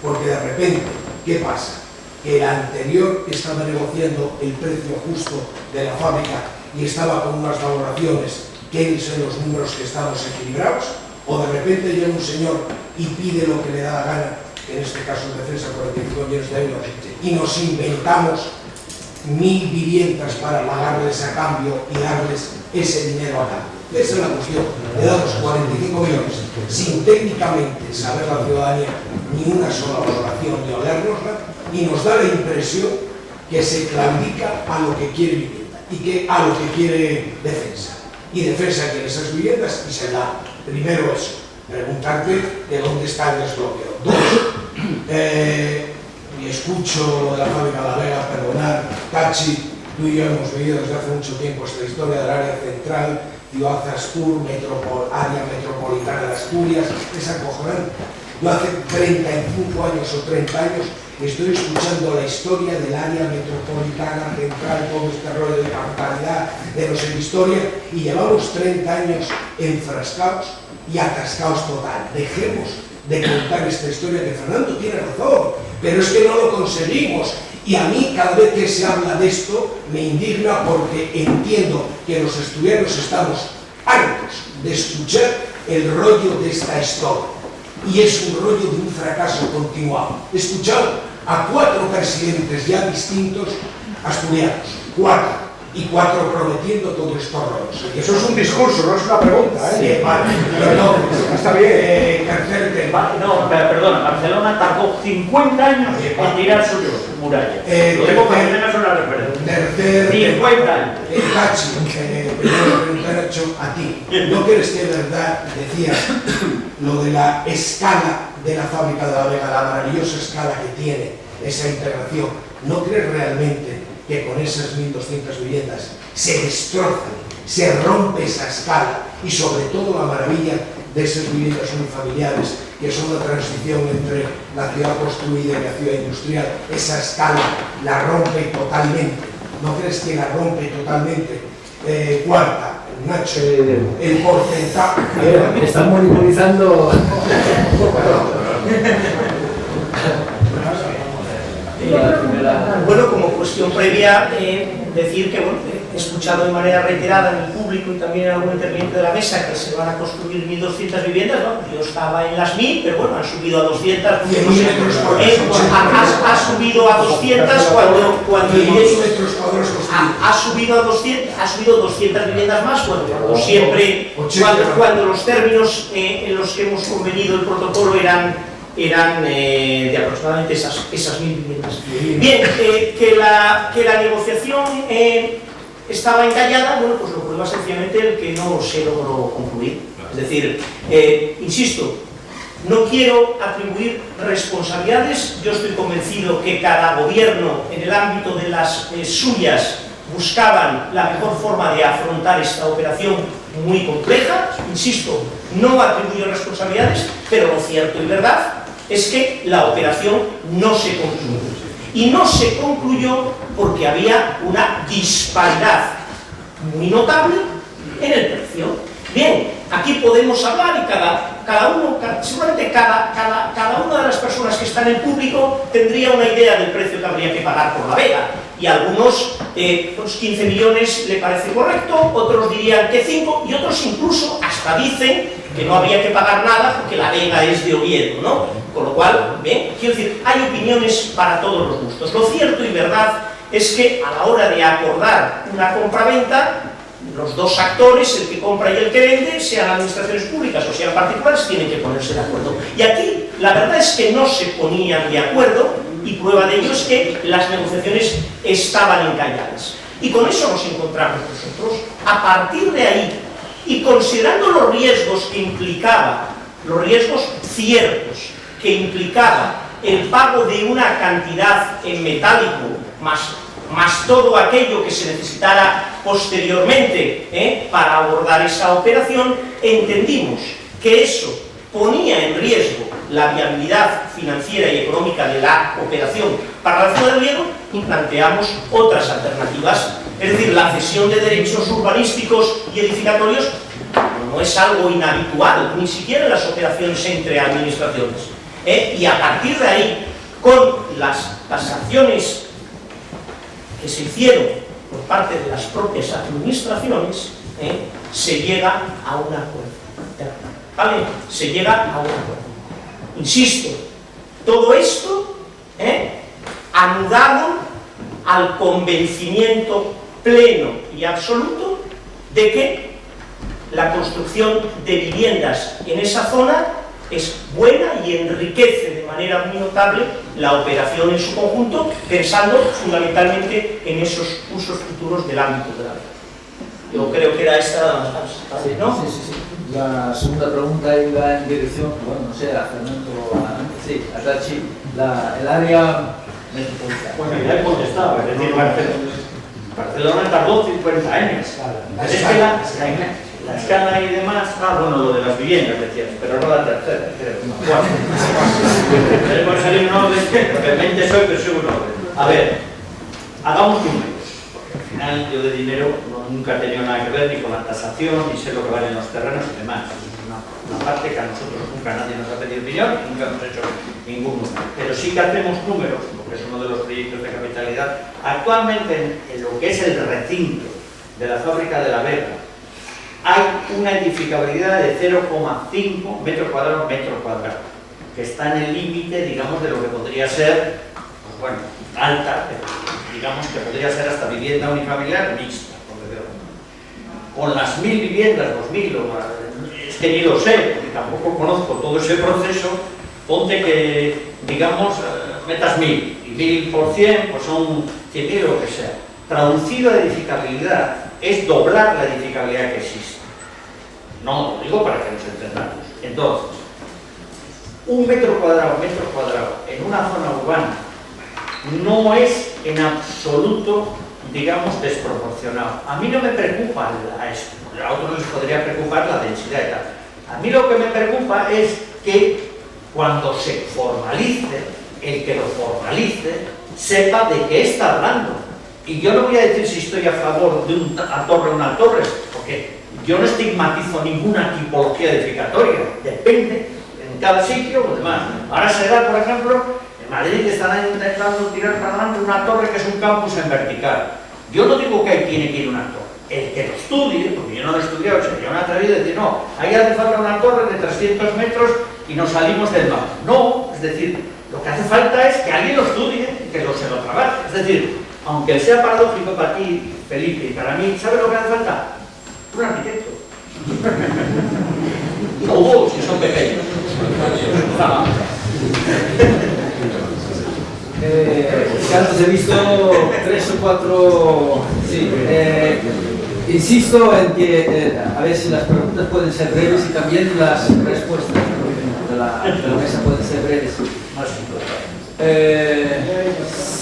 Porque de repente, ¿qué pasa? que el anterior estaba negociando el precio justo de la fábrica y estaba con unas valoraciones que en los números que estamos equilibrados, o de repente llega un señor y pide lo que le da la gana, que en este caso es Defensa 45 millones de euros, y nos inventamos 1000 viviendas para pagarles a cambio y darles ese dinero a cambio. Esa es la cuestión. Le damos 45 millones sin técnicamente saber la ciudadanía ni una sola valoración ni olérnosla, y nos da la impresión que se claudica a lo que quiere vivienda y que a lo que quiere Defensa. Y Defensa quiere esas viviendas y se da. Primero eso, preguntarte de dónde está el desbloqueo. Dos, y escucho lo de la fábrica de La Vega, perdonar, Tachi, tú y yo hemos vivido desde hace mucho tiempo esta historia del área central, Ciudad Astur, área metropolitana de Asturias, es acojonante. Yo hace 35 años o 30 años estoy escuchando la historia del área metropolitana central, todo este rollo de camparidad, de no sé qué historia, y llevamos 30 años enfrascados y atascados total. Dejemos de contar esta historia, que Fernando tiene razón, pero es que no lo conseguimos. Y a mí, cada vez que se habla de esto, me indigna, porque entiendo que los asturianos estamos hartos de escuchar el rollo de esta historia. Y es un rollo de un fracaso continuado. He escuchado a 4 presidentes ya distintos asturianos, 4, y 4 prometiendo todos estos rollos. Eso es un discurso, no es una pregunta, ¿eh? Sí, vale, perdón, está bien. Tercer tema. No, perdona, Barcelona tardó 50 años en tirar sus murallas. Lo digo para que tengas una referencia. Tercer 50 años. Tachi, primero preguntar hecho a ti. ¿No crees que de verdad decías lo de la escala de la fábrica de La Vega, la maravillosa escala que tiene esa integración? ¿No crees realmente que con esas 1.200 viviendas se destroza, se rompe esa escala, y sobre todo la maravilla de esas viviendas unifamiliares, que son la transición entre la ciudad construida y la ciudad industrial? Esa escala la rompe totalmente. ¿No crees que la rompe totalmente? Cuarta, Nacho, el porcentaje... Están monitorizando... Bueno, como cuestión previa, decir que he escuchado de manera reiterada en el público y también en algún interviniente de la mesa que se van a construir 1.200 viviendas. Yo estaba en las 1.000, pero bueno, han subido a 200. Ha subido a 200 cuando ha subido a 200 viviendas más, cuando siempre, cuando los términos en los que hemos convenido el protocolo eran de aproximadamente esas 1.000 viviendas. Bien, que la negociación estaba encallada, bueno, pues lo prueba sencillamente el que no se logró concluir. Es decir, insisto, no quiero atribuir responsabilidades. Yo estoy convencido que cada gobierno, en el ámbito de las suyas, buscaban la mejor forma de afrontar esta operación muy compleja. Insisto, no atribuyo responsabilidades, pero lo cierto y verdad es que la operación no se concluyó. Y no se concluyó porque había una disparidad muy notable en el precio. Bien, aquí podemos hablar y seguramente cada una de las personas que están en público tendría una idea del precio que habría que pagar por La Vega. Y algunos, pues 15 millones le parece correcto, otros dirían que 5, y otros incluso hasta dicen que no habría que pagar nada porque La Vega es de Oviedo, ¿no? Con lo cual, bien, quiero decir, hay opiniones para todos los gustos. Lo cierto y verdad es que a la hora de acordar una compraventa, los dos actores, el que compra y el que vende, sean administraciones públicas o sean particulares, tienen que ponerse de acuerdo. Y aquí la verdad es que no se ponían de acuerdo, y prueba de ello es que las negociaciones estaban encalladas. Y con eso nos encontramos nosotros. A partir de ahí, y considerando los riesgos que implicaba, los riesgos ciertos que implicaba el pago de una cantidad en metálico, más todo aquello que se necesitara posteriormente para abordar esa operación, entendimos que eso ponía en riesgo la viabilidad financiera y económica de la operación para la ciudad de Oviedo, y planteamos otras alternativas. Es decir, la cesión de derechos urbanísticos y edificatorios no es algo inhabitual, ni siquiera en las operaciones entre administraciones. Y a partir de ahí, con las tasaciones actuaciones que se hicieron por parte de las propias administraciones, se llega a un acuerdo. ¿Vale? Se llega a un acuerdo. Insisto, todo esto anudado al convencimiento pleno y absoluto de que la construcción de viviendas en esa zona es buena y enriquece de manera muy notable la operación en su conjunto, pensando fundamentalmente en esos usos futuros del ámbito de la vida. Yo creo que era esta, ¿no? Sí, sí, sí. La segunda pregunta iba en dirección, bueno, no sé, a Fernando, a Tachi, el área metropolitana. Bueno, ya he contestado, es decir, Barcelona tardó 50 años. Es que la escala y demás, bueno, lo de las viviendas decías, pero no la tercera, creo. Tenemos que salir un orden, realmente soy, pero soy un orden. A ver, hagamos números. Al final yo de dinero nunca he tenido nada que ver ni con la tasación, ni sé lo que valen los terrenos y demás. Es una parte que a nosotros nunca nadie nos ha pedido opinión y nunca hemos hecho ningún número. Pero sí que hacemos números, porque es uno de los proyectos de capitalidad. Actualmente en lo que es el recinto de la fábrica de La Vega hay una edificabilidad de 0,5 metros cuadrados, que está en el límite, digamos, de lo que podría ser, pues bueno, alta, digamos que podría ser hasta vivienda unifamiliar mixta, por decirlo. Con las 1000 viviendas, 2000, es que ni lo sé, porque tampoco conozco todo ese proceso, ponte que, digamos, metas 1000, y 1000 por 100, pues son 100.000 o lo que sea. Traducido a edificabilidad es doblar la edificabilidad que existe. No, lo digo para que nos entendamos. Entonces, un metro cuadrado en una zona urbana no es en absoluto, digamos, desproporcionado. A mí no me preocupa esto, a otros les podría preocupar la densidad y tal. A mí lo que me preocupa es que cuando se formalice, el que lo formalice sepa de qué está hablando. Y yo no voy a decir si estoy a favor de una torre, porque yo no estigmatizo ninguna tipología edificatoria, depende en cada sitio o demás. Ahora se da, por ejemplo, en Madrid están intentando tirar para adelante una torre que es un campus en vertical. Yo no digo que ahí tiene que ir una torre. El que lo estudie, porque yo no lo he estudiado, sería un atrevido decir, no, ahí hace falta una torre de 300 metros y nos salimos del mapa. No, es decir, lo que hace falta es que alguien lo estudie y que se lo trabaje. Es decir, aunque sea paradójico para ti, Felipe, y para mí, ¿sabes lo que hace falta? Un arquitecto. O dos, si son pequeños. Carlos, he visto 3 o 4... Sí, insisto en que, a ver si las preguntas pueden ser breves y también las respuestas de la mesa pueden ser breves.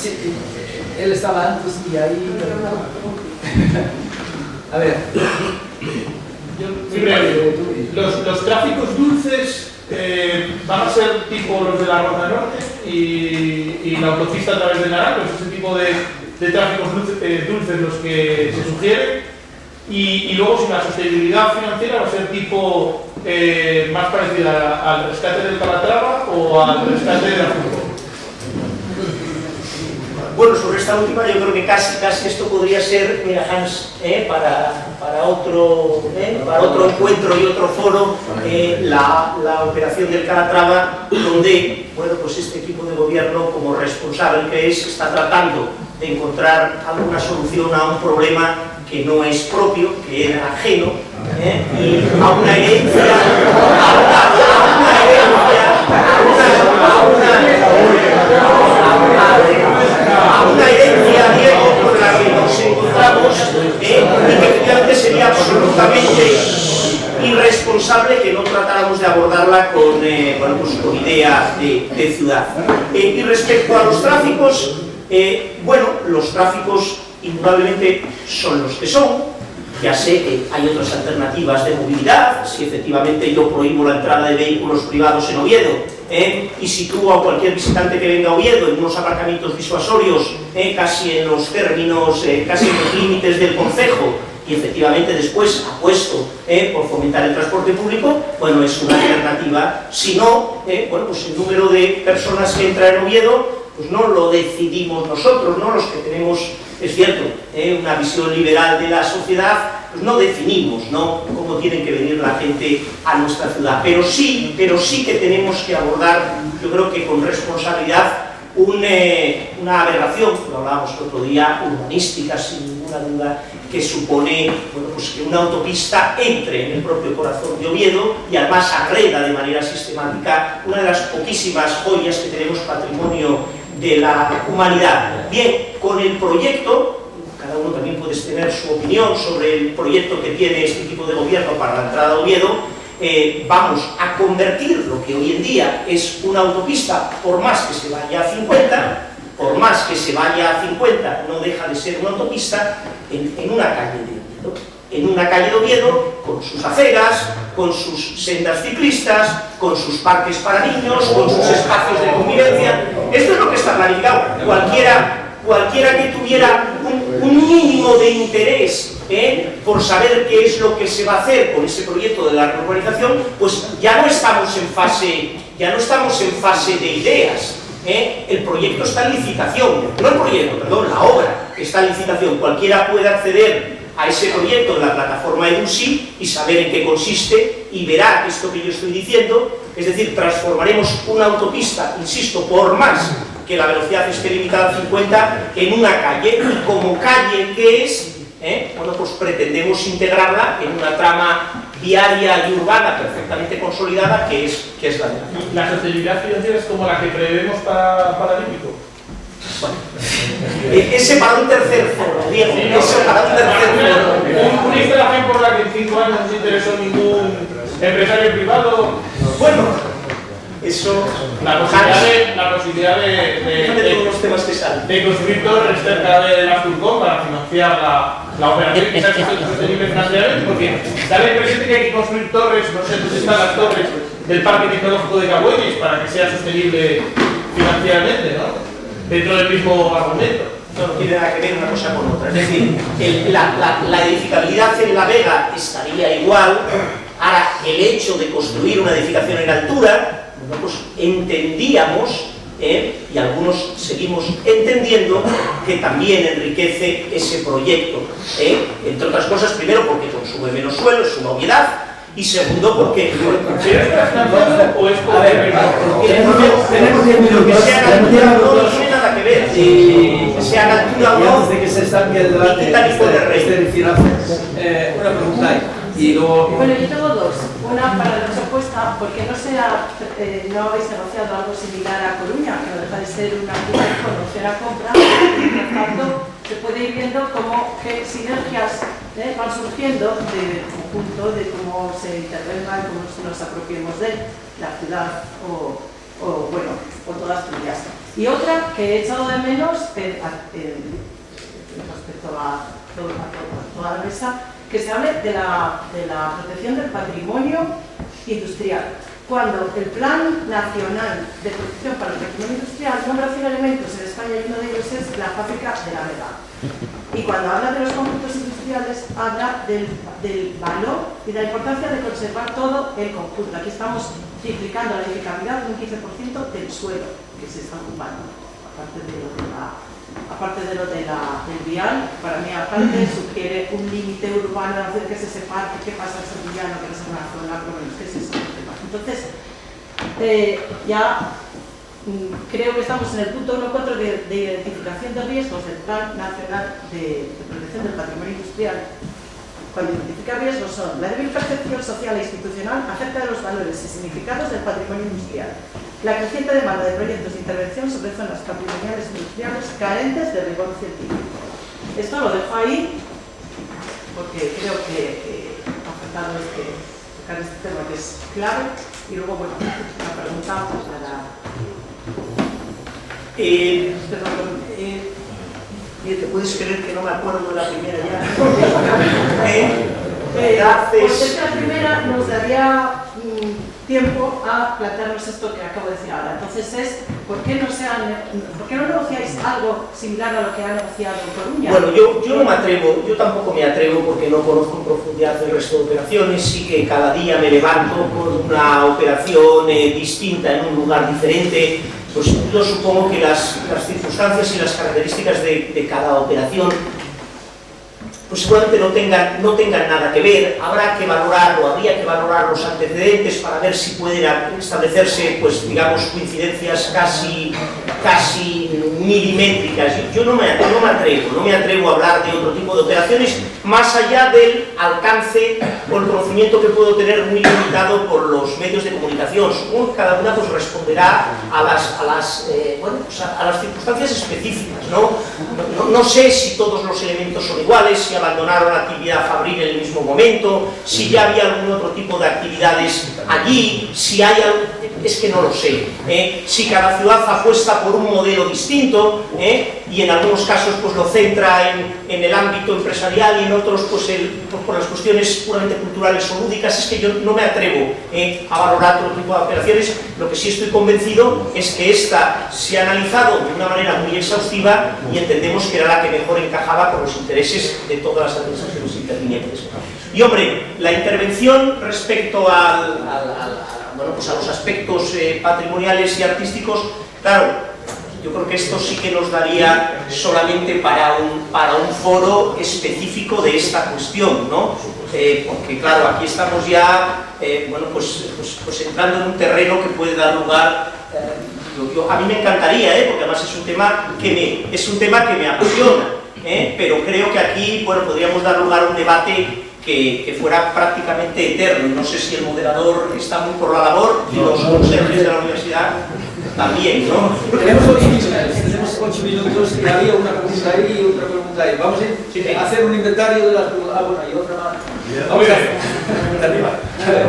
Sí, él estaba antes y ahí... A ver... Los tráficos dulces van a ser tipo los de la Ronda Norte y la autopista a través de Naranjo, es ese tipo de tráficos dulces los que se sugieren, y luego si la sostenibilidad financiera va a ser tipo más parecida al rescate del Calatrava o al rescate de la Fútbol. Bueno, sobre esta última yo creo que casi esto podría ser, mira Hans, para otro encuentro y otro foro, la operación del Calatrava, donde, bueno, pues este equipo de gobierno, como responsable que es, está tratando de encontrar alguna solución a un problema que no es propio, que era ajeno, y a una herencia, una herencia, Diego, con la que nos encontramos, y que efectivamente sería absolutamente irresponsable que no tratáramos de abordarla con, bueno, pues con idea de ciudad. Y respecto a los tráficos, bueno, los tráficos indudablemente son los que son. Ya sé que hay otras alternativas de movilidad, si efectivamente yo prohíbo la entrada de vehículos privados en Oviedo, y sitúo a cualquier visitante que venga a Oviedo en unos aparcamientos disuasorios, casi en los términos, casi en los límites del concejo, y efectivamente después apuesto por fomentar el transporte público, bueno, es una alternativa. Si no, bueno, pues el número de personas que entra en Oviedo pues no lo decidimos nosotros, ¿no? Los que tenemos, es cierto, una visión liberal de la sociedad, pues no definimos, ¿no?, cómo tiene que venir la gente a nuestra ciudad, pero sí que tenemos que abordar, yo creo que con responsabilidad, una aberración, lo hablábamos el otro día, urbanística sin ninguna duda, que supone, bueno, pues que una autopista entre en el propio corazón de Oviedo y además agreda de manera sistemática una de las poquísimas joyas que tenemos patrimonio de la humanidad. Bien, con el proyecto, cada uno también puede tener su opinión sobre el proyecto que tiene este tipo de gobierno para la entrada a Oviedo, vamos a convertir lo que hoy en día es una autopista, por más que se vaya a 50, por más que se vaya a 50, no deja de ser una autopista, en una calle de Oviedo. En una calle de Oviedo, con sus aceras, con sus sendas ciclistas, con sus parques para niños, con sus espacios de convivencia. Esto es lo que está planificado. Cualquiera que tuviera un mínimo de interés por saber qué es lo que se va a hacer con ese proyecto de la urbanización, pues ya no estamos en fase de ideas. El proyecto está en licitación, no el proyecto, perdón, la obra está en licitación. Cualquiera puede acceder a ese proyecto en la plataforma EDUSI y saber en qué consiste y verá esto que yo estoy diciendo, es decir, transformaremos una autopista, insisto, por más que la velocidad esté limitada a 50, en una calle, y como calle que es, bueno, pues pretendemos integrarla en una trama viaria y urbana perfectamente consolidada que es la de ¿La sostenibilidad financiera es como la que prevemos para Paralímpico? Bueno, ese para un tercer foro, Diego, ese para un tercer foro. Una instalación por la que en 5 años no se interesó ningún empresario privado. Bueno, eso... La posibilidad de construir torres cerca de la Turcón para financiar la operación que sea sostenible financieramente, porque da la impresión de que hay que construir torres, no sé dónde están las torres del Parque Tecnológico de Cabuelles para que sea sostenible financieramente, ¿no? Dentro del mismo argumento. No tiene nada que ver una cosa con otra. Es decir, la edificabilidad en La Vega estaría igual. Ahora, el hecho de construir una edificación en altura, bueno, pues entendíamos, y algunos seguimos entendiendo, que también enriquece ese proyecto. Entre otras cosas, primero porque consume menos suelo, es una obviedad, y segundo porque... ¿O es por tenemos 10 minutos. Que sea en altura o no, no tiene nada que ver. Que sea en altura o no, antes de que se estanque el debate una pregunta hay. Y luego... Bueno, yo tengo dos. Una para la respuesta, porque no habéis negociado algo similar a Coruña, que no deja de ser una ciudad con opción a compra, y por tanto se puede ir viendo qué sinergias van surgiendo del conjunto de cómo se intervenga y cómo nos apropiemos de la ciudad o todas tuyas. Y otra que he echado de menos respecto a toda la mesa, que se hable de la protección del patrimonio industrial. Cuando el Plan Nacional de Protección para el Patrimonio Industrial nombra 100 elementos en España y uno de ellos es la fábrica de La Vega. Y cuando habla de los conjuntos industriales, habla del valor y de la importancia de conservar todo el conjunto. Aquí estamos triplicando la edificabilidad de un 15% del suelo que se está ocupando, aparte de lo del vial. Para mí, aparte, sugiere un límite urbano, hacer que se separe qué pasa en Sevillano, que no es una zona, pero bueno, es que es eso. Entonces, ya creo que estamos en el punto 1.4 de identificación de riesgos del Plan Nacional de Protección del Patrimonio Industrial. Cuando identifica riesgos son la débil percepción social e institucional acerca de los valores y significados del patrimonio industrial, la creciente demanda de proyectos de intervención sobre zonas patrimoniales industriales carentes de rigor científico. Esto lo dejo ahí porque creo que ha faltado tocar este tema que es clave. Y luego, bueno, una pregunta para... ¿te puedes creer que no me acuerdo de la primera ya? Pues la primera nos daría tiempo a plantearnos esto que acabo de decir ahora. Entonces ¿por qué no negociáis algo similar a lo que ha negociado Coruña? Bueno, yo no me atrevo, yo tampoco me atrevo porque no conozco en profundidad el resto de operaciones, sí que cada día me levanto con una operación distinta en un lugar diferente pues yo supongo que las circunstancias y las características de cada operación pues seguramente no tengan nada que ver. Habrá que valorar o habría que valorar los antecedentes para ver si pueden establecerse, pues digamos, coincidencias casi milimétricas. Yo no me atrevo a hablar de otro tipo de operaciones más allá del alcance o el conocimiento que puedo tener muy limitado por los medios de comunicación. Supongo que cada una pues responderá a las circunstancias específicas, ¿no? No sé si todos los elementos son iguales, si abandonaron la actividad fabril en el mismo momento, si ya había algún otro tipo de actividades allí, si hay algo, es que no lo sé, si cada ciudad apuesta por un modelo distinto, y en algunos casos pues lo centra en el ámbito empresarial y en otros pues por las cuestiones puramente culturales o lúdicas. Es que yo no me atrevo a valorar otro tipo de operaciones. Lo que sí estoy convencido es que esta se ha analizado de una manera muy exhaustiva y entendemos que era la que mejor encajaba con los intereses de todas las administraciones intervinientes. Y hombre, la intervención respecto a los aspectos patrimoniales y artísticos, claro, yo creo que esto sí que nos daría solamente para un foro específico de esta cuestión, ¿no? Porque claro, aquí estamos ya pues entrando en un terreno que puede dar lugar, a mí me encantaría, porque además es un tema que me apasiona, pero creo que aquí podríamos dar lugar a un debate que fuera prácticamente eterno. No sé si el moderador está muy por la labor y los conserjes de la universidad también, ¿no? Tenemos 8 minutos y había una pregunta ahí y otra pregunta ahí. Vamos a hacer un inventario de las preguntas. Y otra más. Vamos a ver.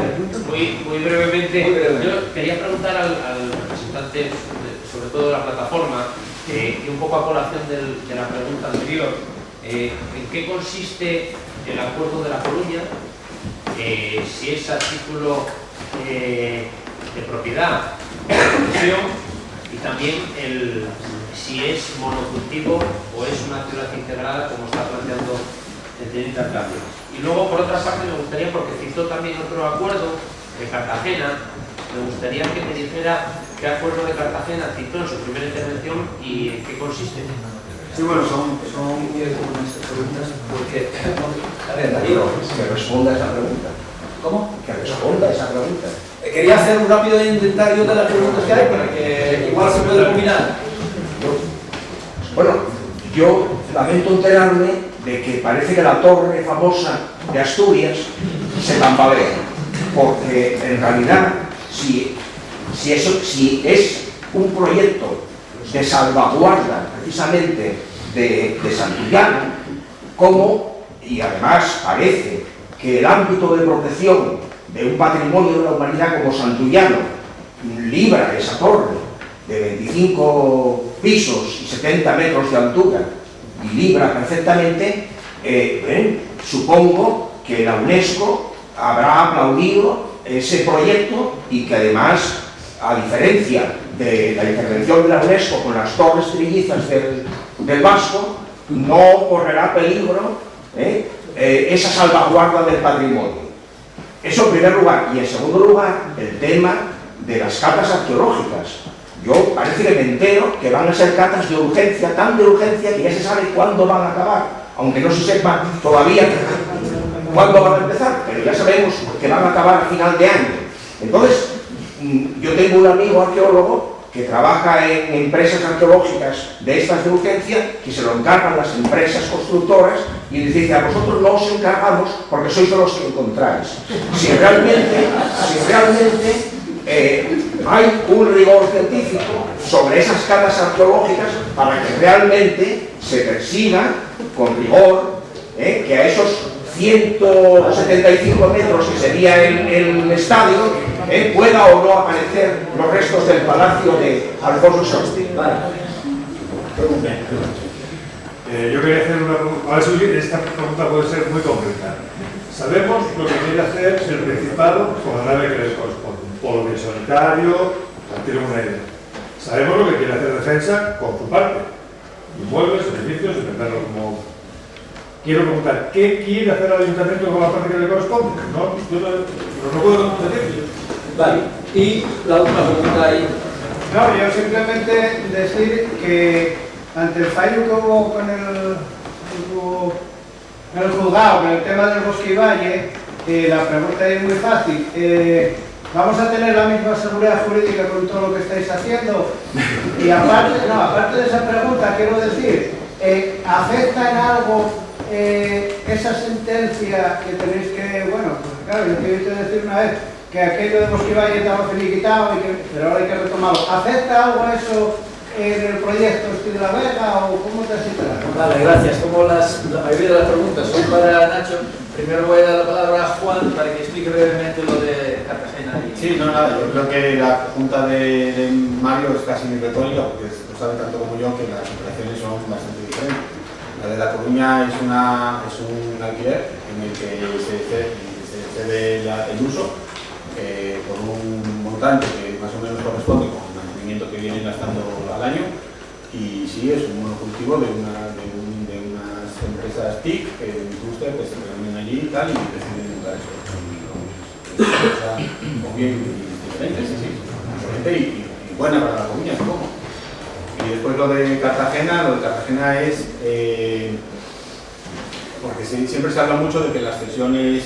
Muy brevemente, yo quería preguntar al representante, sobre todo de la plataforma, y un poco a colación de la pregunta anterior, ¿en qué consiste el acuerdo de La Coruña? Si es a título de propiedad, de concesión, y también si es monocultivo o es una ciudad integrada, como está planteando el intercambio. Y luego, por otra parte, me gustaría, porque citó también otro acuerdo de Cartagena, me gustaría que me dijera qué acuerdo de Cartagena citó en su primera intervención y en qué consiste. Sí, bueno, son muy buenas estas preguntas, porque, a ver, Darío, que responda a esa pregunta. ¿Cómo? Que responda a esa pregunta. Quería hacer un rápido inventario de las preguntas que hay para que igual se pueda combinar. Bueno, yo lamento enterarme de que parece que la torre famosa de Asturias se tambalea, porque en realidad si es un proyecto de salvaguarda precisamente de Santullano, y además parece que el ámbito de protección de un patrimonio de la humanidad como Santullano libra esa torre de 25 pisos y 70 metros de altura y libra perfectamente, supongo que la UNESCO habrá aplaudido ese proyecto y que además, a diferencia de la intervención de la UNESCO con las torres trillizas del Vasco, no correrá peligro esa salvaguarda del patrimonio. Eso en primer lugar. Y en segundo lugar, el tema de las catas arqueológicas. Yo parece que me entero que van a ser catas de urgencia, tan de urgencia que ya se sabe cuándo van a acabar, aunque no se sepa todavía cuándo van a empezar, pero ya sabemos que van a acabar a final de año. Entonces, yo tengo un amigo arqueólogo que trabaja en empresas arqueológicas de estas de urgencia, que se lo encargan las empresas constructoras y les dice: a vosotros no os encargamos porque sois de los que encontráis. Si realmente hay un rigor científico sobre esas catas arqueológicas para que realmente se persiga con rigor que a esos 175 metros que sería el estadio pueda o no aparecer los restos del palacio de Alfonso VI. Yo quería hacer una pregunta. A ver, esta pregunta puede ser muy complicada. Sabemos lo que quiere hacer el Principado con la nave que les corresponde. Polo biosanitario, tiene una idea. Sabemos lo que quiere hacer Defensa con su parte. Inmuebles, edificios, entenderlo como... Quiero preguntar, ¿qué quiere hacer el Ayuntamiento con la parte que le corresponde? No puedo decir. Vale, y la última pregunta ahí. No, yo simplemente decir que ante el fallo que hubo con el juzgado, con el tema del Bosque y Valle, la pregunta es muy fácil. ¿Vamos a tener la misma seguridad jurídica con todo lo que estáis haciendo? Y aparte de esa pregunta, quiero decir, ¿afecta en algo esa sentencia que tenéis que, bueno, pues claro, yo quiero decir una vez que aquello de Bosque y Valle estaba finiquitado, pero ahora hay que retomarlo? ¿Afecta algo eso en el proyecto de la Vega o cómo te has enterado? Vale, gracias. Como la mayoría de las preguntas son para Nacho, primero voy a dar la palabra a Juan para que explique brevemente lo de Cartagena. Sí, no, nada, yo creo que la pregunta de Mario es casi retórica, porque lo sabe tanto como yo que las operaciones son bastante diferentes. La de La Coruña es un alquiler en el que se cede el uso por un montante que más o menos corresponde con el mantenimiento que vienen gastando al año, y sí, es un monocultivo de unas empresas TIC que que se reúnen allí y tal, y deciden entrar eso. O bien diferente, sí, diferente y buena para La Coruña, supongo. Y después lo de Cartagena es porque siempre se habla mucho de que las cesiones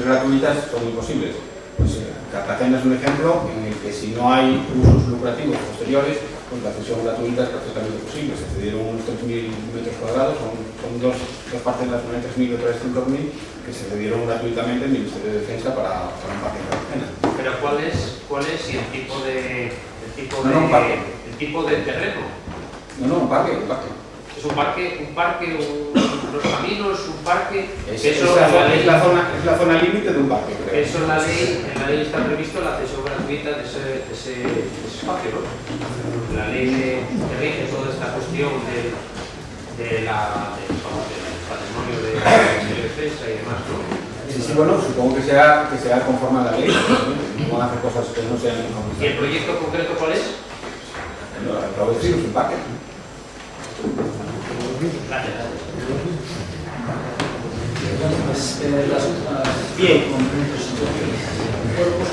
gratuitas son imposibles. Pues Cartagena es un ejemplo en el que si no hay usos lucrativos posteriores, pues la cesión gratuita es perfectamente posible. Se cedieron unos 3.000 metros cuadrados, son dos parcelas, una de 3.000 y otra de 5.000, que se cedieron gratuitamente al Ministerio de Defensa para un parque en Cartagena. Pero ¿cuál es y el tipo de terreno? No, un parque. Es un parque, unos caminos, un parque. Es la zona límite de un parque, creo. Eso en la ley está previsto la cesión gratuita de ese espacio, ¿no? La ley que rige toda esta cuestión del patrimonio de defensa y demás, ¿no? Sí, bueno, supongo que sea conforme a la ley, no van a hacer cosas que no sean conformes. ¿Y el proyecto concreto cuál es? No, acabo de decir, es un parque. Bien,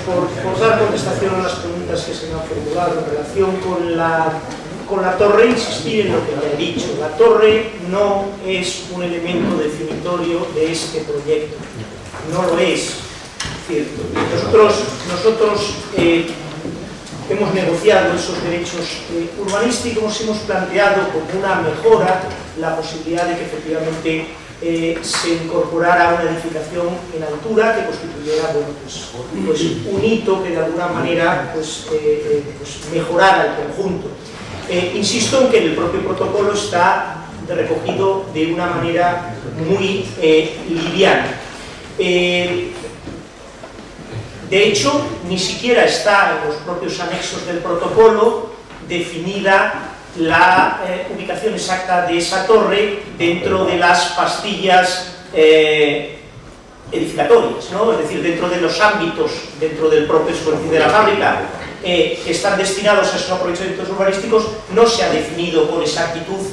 por dar contestación a las preguntas que se me han formulado en relación con la torre, insistir en lo que ya he dicho. La torre no es un elemento definitorio de este proyecto, no lo es. Cierto. Nosotros hemos negociado esos derechos urbanísticos, hemos planteado como una mejora la posibilidad de que efectivamente se incorporara una edificación en altura que constituyera pues un hito que de alguna manera pues mejorara el conjunto. Insisto en que en el propio protocolo está recogido de una manera muy liviana. De hecho, ni siquiera está en los propios anexos del protocolo definida la ubicación exacta de esa torre dentro de las pastillas edificatorias, ¿no? Es decir, dentro de los ámbitos, dentro del propio superficie de la fábrica, que están destinados a esos aprovechamientos urbanísticos, no se ha definido con exactitud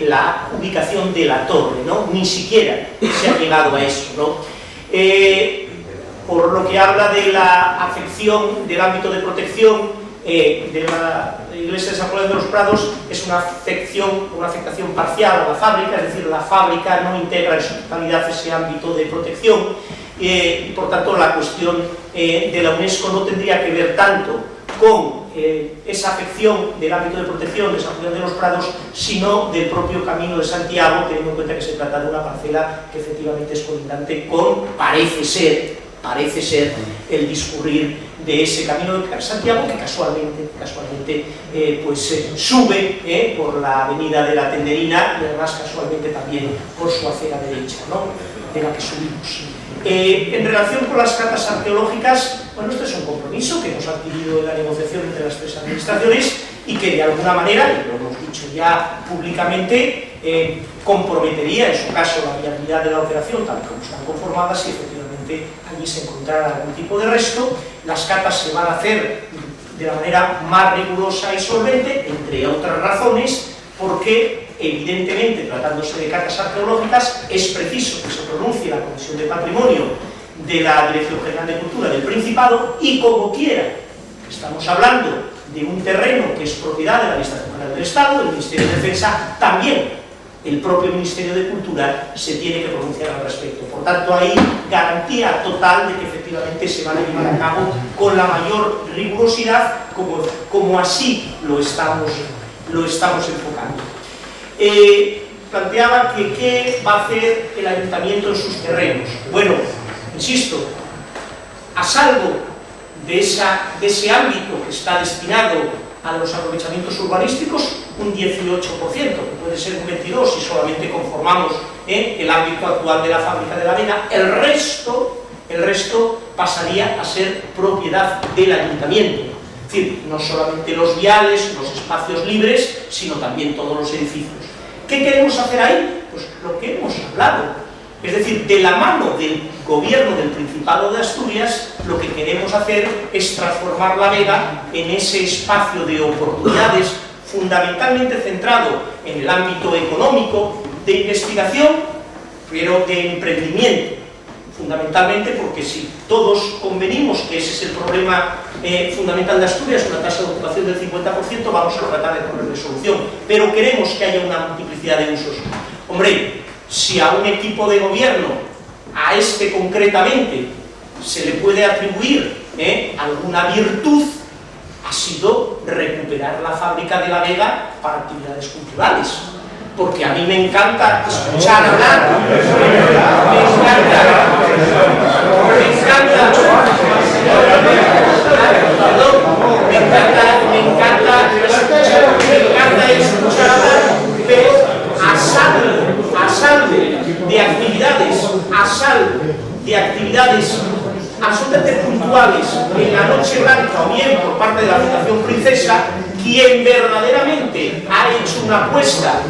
la ubicación de la torre, ¿no? Ni siquiera se ha llegado a eso, ¿no? Por lo que habla de la afección del ámbito de protección de la Iglesia de San Juan de los Prados, es una afectación parcial a la fábrica, es decir, la fábrica no integra en su totalidad ese ámbito de protección, y por tanto la cuestión de la UNESCO no tendría que ver tanto con esa afección del ámbito de protección de San Juan de los Prados, sino del propio Camino de Santiago, teniendo en cuenta que se trata de una parcela que efectivamente es colindante con, parece ser el discurrir de ese Camino de Santiago, que casualmente sube por la avenida de la Tenderina, y además casualmente también por su acera derecha, ¿no?, de la que subimos. En relación con las cartas arqueológicas, bueno, este es un compromiso que hemos adquirido en la negociación entre las tres administraciones y que de alguna manera, y lo hemos dicho ya públicamente, comprometería en su caso la viabilidad de la operación tal como están conformadas, y efectivamente allí se encontrará algún tipo de resto. Las cartas se van a hacer de la manera más rigurosa y solvente, entre otras razones, porque evidentemente, tratándose de cartas arqueológicas, es preciso que se pronuncie la Comisión de Patrimonio de la Dirección General de Cultura del Principado, y como quiera Estamos hablando de un terreno que es propiedad de la Administración General del Estado, del Ministerio de Defensa, también el propio Ministerio de Cultura se tiene que pronunciar al respecto. Por tanto, hay garantía total de que efectivamente se van a llevar a cabo con la mayor rigurosidad, como así lo estamos enfocando. Planteaba que qué va a hacer el Ayuntamiento en sus terrenos. Bueno, insisto, a salvo de ese ámbito que está destinado a los aprovechamientos urbanísticos, un 18%, que puede ser un 22% si solamente conformamos el ámbito actual de la fábrica de la Vega. El resto pasaría a ser propiedad del Ayuntamiento. Es decir, no solamente los viales, los espacios libres, sino también todos los edificios. ¿Qué queremos hacer ahí? Pues lo que hemos hablado. Es decir, de la mano del gobierno del Principado de Asturias, lo que queremos hacer es transformar la Vega en ese espacio de oportunidades fundamentalmente centrado en el ámbito económico, de investigación, pero de emprendimiento. Fundamentalmente porque si todos convenimos que ese es el problema fundamental de Asturias, una tasa de ocupación del 50%, vamos a tratar de ponerle solución. Pero queremos que haya una multiplicidad de usos. Hombre, si a un equipo de gobierno, a este concretamente, se le puede atribuir alguna virtud, ha sido recuperar la fábrica de la Vega para actividades culturales. Porque a mí me encanta escuchar hablar, me encanta escuchar hablar, pero a salvo de actividades absolutamente puntuales en la Noche Blanca o bien por parte de la Fundación Princesa, quien verdaderamente ha hecho una apuesta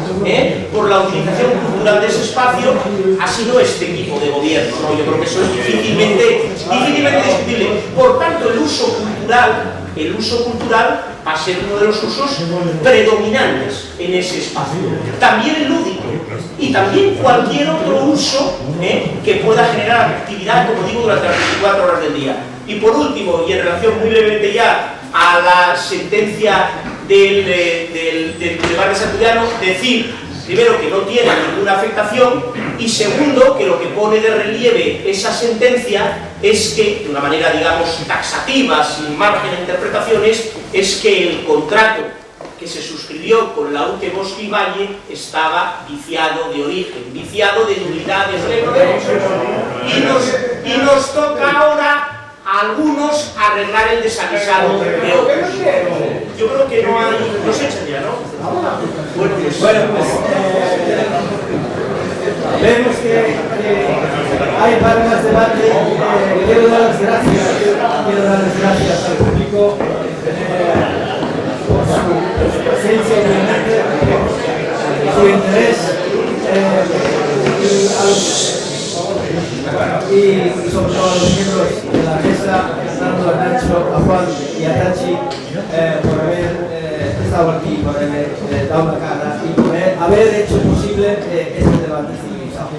por la utilización cultural de ese espacio ha sido este equipo de gobierno, ¿no? Yo creo que eso es difícilmente discutible. Por tanto, el uso cultural va a ser uno de los usos predominantes en ese espacio. También el lúdico y también cualquier otro uso que pueda generar actividad, como digo, durante las 24 horas del día. Y por último, y en relación muy brevemente ya a la sentencia del Tribunal de Santullano, decir, primero, que no tiene ninguna afectación, y segundo, que lo que pone de relieve esa sentencia es que, de una manera, digamos, taxativa, sin margen de interpretaciones, es que el contrato que se suscribió con la UTE Bosque y Valle estaba viciado de origen, viciado de nulidad de pleno derecho. Y nos toca ahora a algunos arreglar el desaguisado de otros. Yo creo que no hay... No se echan ya, ¿no? Bueno, pues vemos que hay para más debate. Quiero dar las gracias al público por su presencia, obviamente, su interés, y sobre todo a los miembros de la mesa, tanto a Nacho, a Juan y a Tachi, por haber estado aquí, por haber dado la cara y por haber hecho posible este debate civilizado.